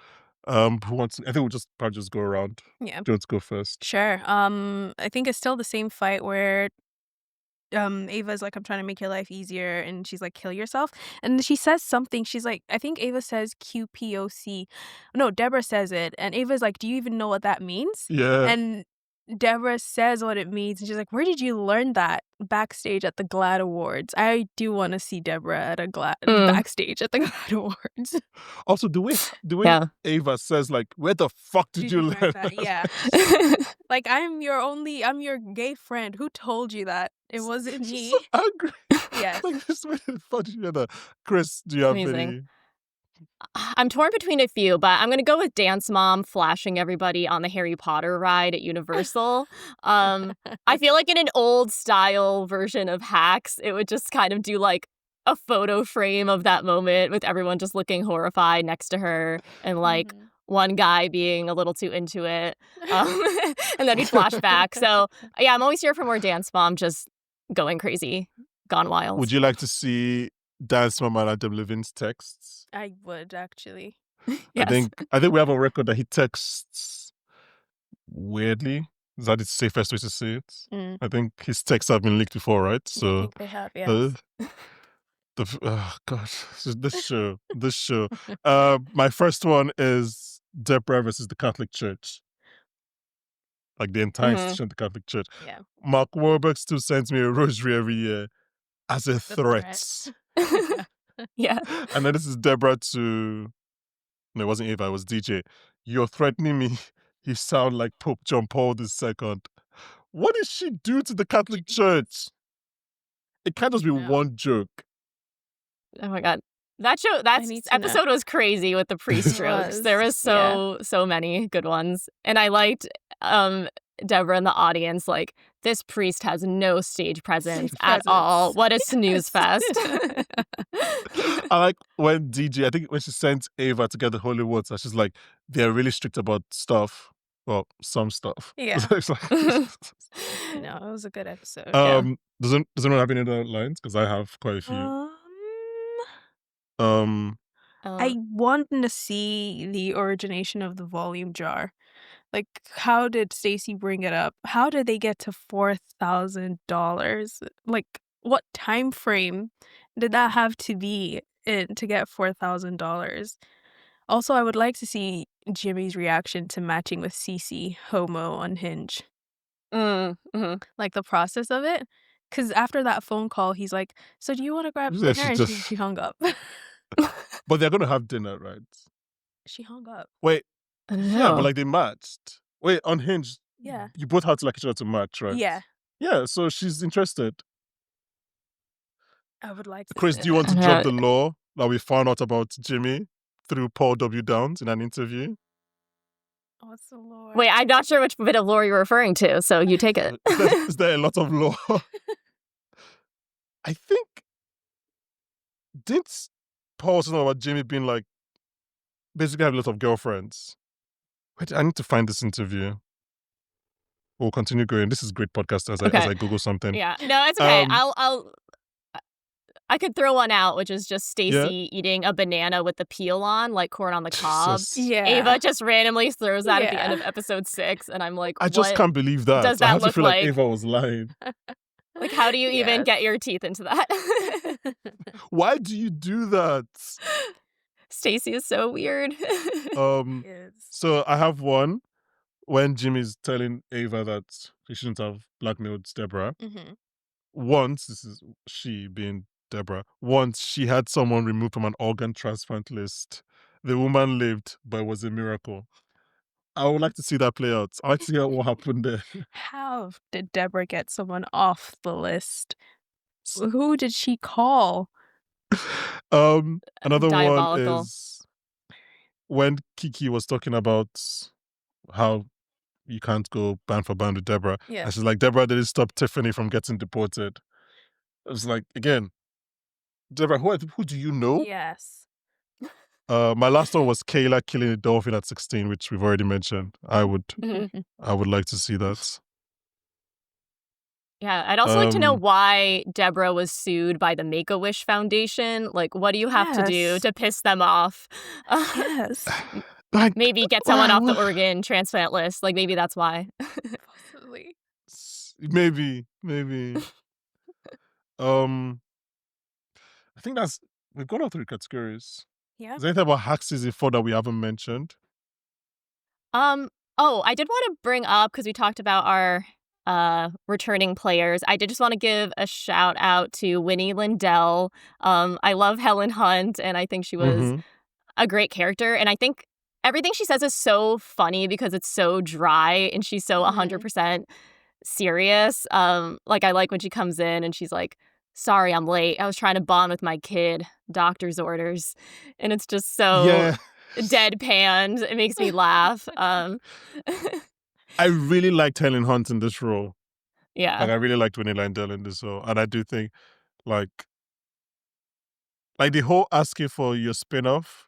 Who wants? I think we'll just probably just go around. Yeah. Do you want to go first? Sure. I think it's still the same fight where Ava's like, I'm trying to make your life easier, and she's like, kill yourself. And she says something. She's like, I think Ava says QPOC. No, Deborah says it, and Ava's like, do you even know what that means? Yeah. And Deborah says what it means, and she's like, where did you learn that? Backstage at the GLAAD Awards. I do want to see Deborah at a backstage at the GLAAD Awards. Also, the way Yeah. Ava says, like, where the fuck did you learn that? Yeah. Like, I'm your gay friend. Who told you that? It wasn't She's me. so angry. Yes. Like, this where the fuck did you hear that? Chris, do you have Amazing. any? I'm torn between a few, but I'm going to go with Dance Mom flashing everybody on the Harry Potter ride at Universal. I feel like in an old style version of Hacks, it would just kind of do like a photo frame of that moment with everyone just looking horrified next to her and like one guy being a little too into it. And then we'd flash back. So yeah, I'm always here for more Dance Mom just going crazy, gone wild. Would you like to see Dance Mom and Adam Levine's texts? I would actually. Yes. I think we have a record that he texts weirdly. Is that the safest way to say it? Mm. I think his texts have been leaked before, right? I So think they have, yes. Gosh, this show. My first one is Deborah versus the Catholic Church. Like the entire institution of the Catholic Church. Yeah. Mark Wahlberg still sends me a rosary every year as a threat. Yeah. And then this is Deborah to... No, it wasn't Ava, it was DJ. You're threatening me. You sound like Pope John Paul II. What did she do to the Catholic Church? It can't just be one joke. Oh my God. That episode was crazy with the priest jokes. There was so many good ones. And I liked Deborah in the audience, like, this priest has no stage presence at all. What a snooze fest. I like when DJ, I think when she sent Ava to get the holy water, she's like, they're really strict about stuff. Well, some stuff. Yeah. It's like, no, it was a good episode. Does anyone have any other lines? Because I have quite a few. I want to see the origination of the volume jar. Like, how did Stacy bring it up? How did they get to $4,000? Like, what time frame did that have to be in to get $4,000? Also, I would like to see Jimmy's reaction to matching with Cece homo on Hinge. Like the process of it. Because after that phone call, he's like, so do you want to grab dinner? And she hung up. But they're going to have dinner, right? She hung up. Wait. I don't know. Yeah, but like they matched. Wait, on Hinge, Yeah. you both had to like each other to match, right? Yeah. Yeah, so she's interested. I would like to. Cris, do you want to drop the law that we found out about Jimmy through Paul W. Downs in an interview? What's the law? Wait, I'm not sure which bit of law you're referring to, so you take it. Is there a lot of law? I think... Didn't Paul say about Jimmy being like, basically have a lot of girlfriends? Wait, I need to find this interview. We'll continue going. This is great podcast as I Google something. Yeah, no, it's okay. I could throw one out, which is just Stacy eating a banana with the peel on, like corn on the cob. Yeah. Ava just randomly throws that at the end of episode 6, and I'm like, I just can't believe that. Does that I have look to feel like Ava was lying. Like, how do you even get your teeth into that? Why do you do that? Stacy is so weird. So I have one when Jimmy's telling Ava that he shouldn't have blackmailed Deborah. Once, this is she being Deborah, once she had someone removed from an organ transplant list. The woman lived, but it was a miracle. I would like to see that play out. I'd like to see what happened there. How did Deborah get someone off the list? Who did she call? Another one is when Kiki was talking about how you can't go band for band with Deborah. Yeah. And she's like, Deborah didn't stop Tiffany from getting deported. It was like, again, Deborah, who do you know? Yes. My last one was Kayla killing a dolphin at 16, which we've already mentioned. I would like to see that. Yeah, I'd also like to know why Deborah was sued by the Make-A-Wish Foundation. Like, what do you have to do to piss them off? Yes. Like, maybe get someone off the organ transplant list. Like, maybe that's why. Possibly. Maybe. I think we've got all 3 categories. Yeah. Is there anything about Hack Season 4 that we haven't mentioned? Oh, I did want to bring up, because we talked about our returning players. I did just want to give a shout out to Winnie Lindell. I love Helen Hunt, and I think she was a great character. And I think everything she says is so funny because it's so dry and she's so 100% serious. Like, I like when she comes in and she's like, sorry, I'm late. I was trying to bond with my kid. Doctor's orders. And it's just so Yeah. deadpanned. It makes me laugh. I really liked Helen Hunt in this role. Yeah. Like, I really liked Winnie Lindell in this role. And I do think, like the whole asking for your spin-off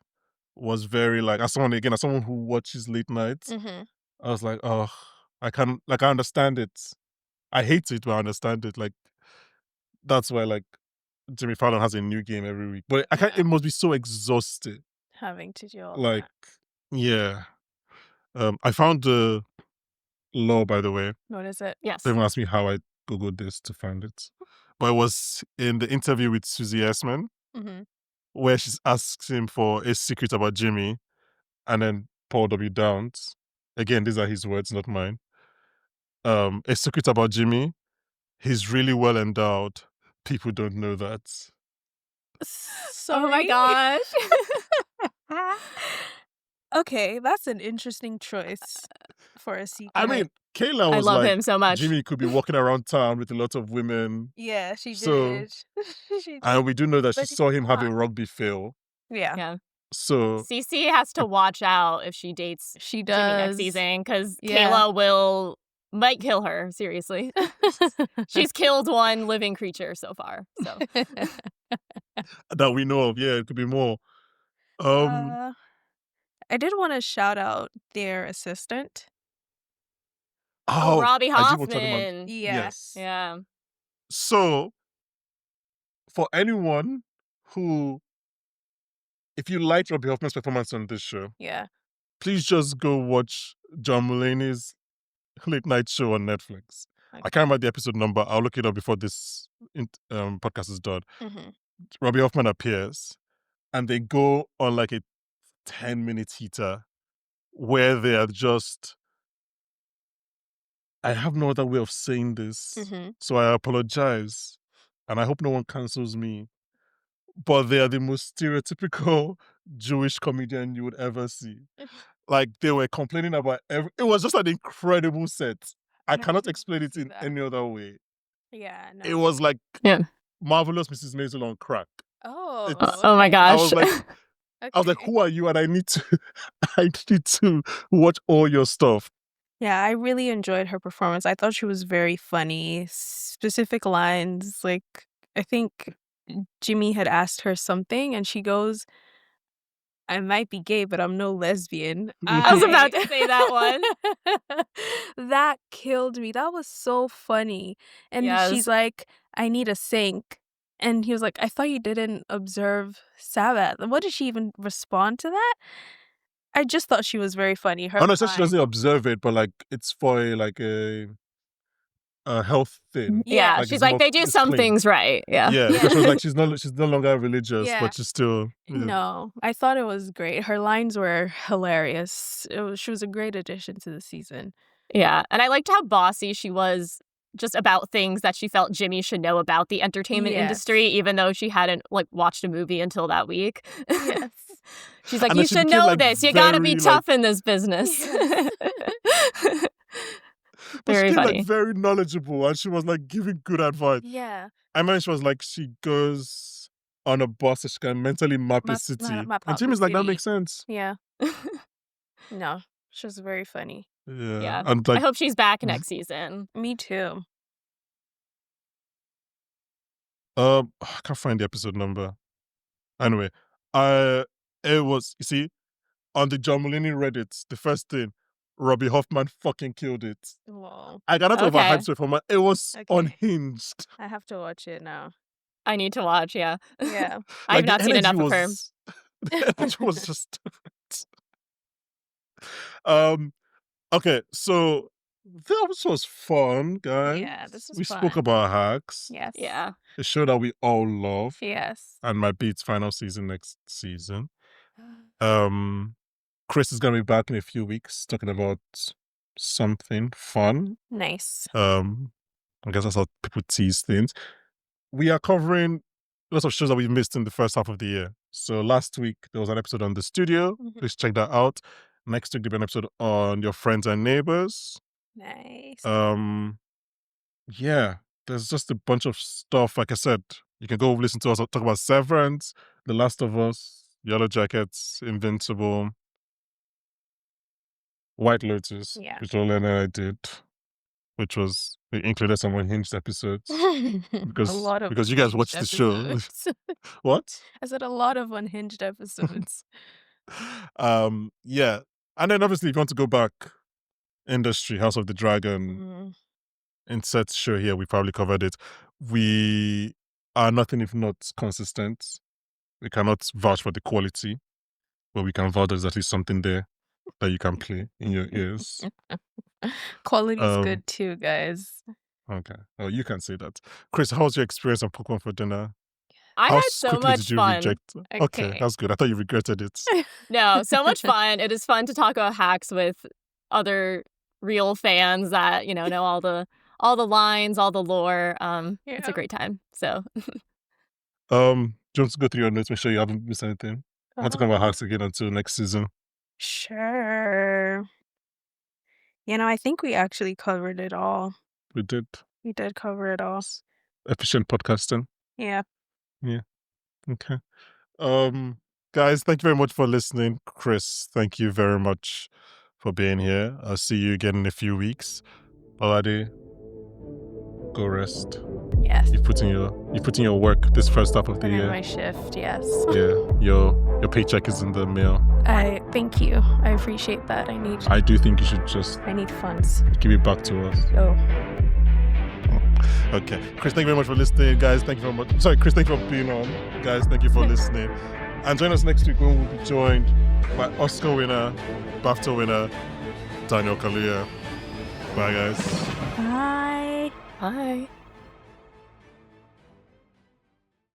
was very, like, as someone who watches late nights, Mm-hmm. I was like, oh, I understand it. I hate it, but I understand it. Like, that's why, like, Jimmy Fallon has a new game every week. But it must be so exhausting. Having to do all Like, that. yeah. I found the law, by the way. What is it? Yes. Don't even ask me how I Googled this to find it. But it was in the interview with Susie Essman, Mm-hmm. where she asks him for a secret about Jimmy, and then Paul W. Downs, again, these are his words, not mine. A secret about Jimmy, he's really well endowed. People don't know that. Sorry? Oh my gosh. Okay, that's an interesting choice for a secret. I mean, Kayla I was love like, him so much. Jimmy could be walking around town with a lot of women. Yeah, she So- did. She did. And we do know that she But saw him have a not. rugby fail. Yeah, Yeah. So Cece has to watch out if she dates she Jimmy next does. season because Yeah. Kayla might kill her, seriously. She's killed one living creature so far. So that we know of, yeah, it could be more. I did want to shout out their assistant. Robbie I do want to talk about. Hoffman. Yes. Yeah. So, for anyone who, if you liked Robbie Hoffman's performance on this show, Yeah. please just go watch John Mulaney's late night show on Netflix. Okay. I can't remember the episode number. I'll look it up before this podcast is done. Mm-hmm. Robbie Hoffman appears, and they go on like a 10-minute heater where they are just. I have no other way of saying this, Mm-hmm. so I apologize, and I hope no one cancels me. But they are the most stereotypical Jewish comedian you would ever see. Like, they were complaining about it was just an incredible set. I cannot didn't explain it see in that. any other way. Yeah, no. It was like Yeah. Marvelous Mrs. Maisel on crack. Oh. It's- Oh my okay. gosh. I was like, Okay. who are you? And I need to watch all your stuff. Yeah, I really enjoyed her performance. I thought she was very funny. Specific lines, like I think Jimmy had asked her something and she goes, I might be gay, but I'm no lesbian. I was about to say that one. That killed me. That was so funny. And Yes. she's like, I need a sink. And he was like, I thought you didn't observe Sabbath. What did she even respond to that? I just thought she was very funny. Her Oh no, so she line- doesn't observe it, but like it's for a health thing. Yeah. Like, She's it's like, more- they do it's some clean. things right. Yeah. Yeah, because she was like, she's no longer religious, Yeah. but she's still. No, I thought it was great. Her lines were hilarious. She was a great addition to the season. Yeah. And I liked how bossy she was just about things that she felt Jimmy should know about the entertainment Yes. industry, even though she hadn't like watched a movie until that week. Yes. She's like, And then you she should became, know like, this. You gotta be very, tough in this business. Yes. But Very she came funny. like very knowledgeable, and she was like giving good advice. Yeah. I mean, she was like, she goes on a bus so she can mentally map a Map- city. map And out Jimmy's the like, that city. makes sense. Yeah. No, she was very funny. Yeah. Yeah. And I like, hope she's back next season. Me too. I can't find the episode number. Anyway, it was, you see, on the John Mulaney Reddit, the first thing, Robbie Hoffman fucking killed it. Whoa. I cannot Okay. overhype it for my. It was Okay. unhinged. I have to watch it now. I need to watch, yeah. Yeah. I've Like, the not seen energy enough of her. was- The energy was just different. Okay, so this was fun, guys. Yeah, this was we fun. spoke about hacks. Yes. Yeah. A show that we all love Yes. and might be its final season next season. Cris is gonna be back in a few weeks talking about something fun. Nice. I guess that's how people tease things. We are covering lots of shows that we missed in the first half of the year. So last week there was an episode on The Studio. Mhm. Please check that out. Next week there'll be an episode on Your Friends and Neighbors. Nice. Yeah. there's just a bunch of stuff. Like I said, you can go listen to us talk about Severance, The Last of Us, Yellow Jackets, Invincible, White Lotus, Yeah. which Lolade and I did, which was we included some unhinged episodes A because lot of you guys unhinged watched the show. episodes. What? I said a lot of unhinged episodes. Yeah. And then obviously if you want to go back, Industry, House of the Dragon, Mm. insert show here, we probably covered it. We are nothing if not consistent. We cannot vouch for the quality, but we can vouch there's at least something there that you can play in your ears. Quality's Um, good too, guys. Okay. Oh, you can say that. Chris, how was your experience on Pokemon for dinner? I How had so quickly much did you fun. reject? Okay, Okay. that's good. I thought you regretted it. No, so much fun. It is fun to talk about hacks with other real fans that, know all the lines, all the lore. It's a Yeah. great time. So Do you want to go through your notes, make sure you haven't missed anything? I'm not talking about hacks again until next season. Sure. I think we actually covered it all. We did. We did cover it all. Efficient podcasting. Yeah. Okay. Guys, thank you very much for listening. Chris, thank you very much for being here. I'll see you again in a few weeks. Lolade, go rest. Yes. You put in your work this first half of the Put in year. my shift, yes. Yeah, your paycheck is in the mail. I thank you. I appreciate that. I do think you should just I need funds. give it back to us. Oh. Okay. Chris, thank you very much for listening. Guys, thank you very much. Sorry, Chris, thank you for being on. Guys, thank you for listening. And join us next week when we'll be joined by Oscar winner, BAFTA winner, Daniel Kaluuya. Bye, guys. Bye. bye.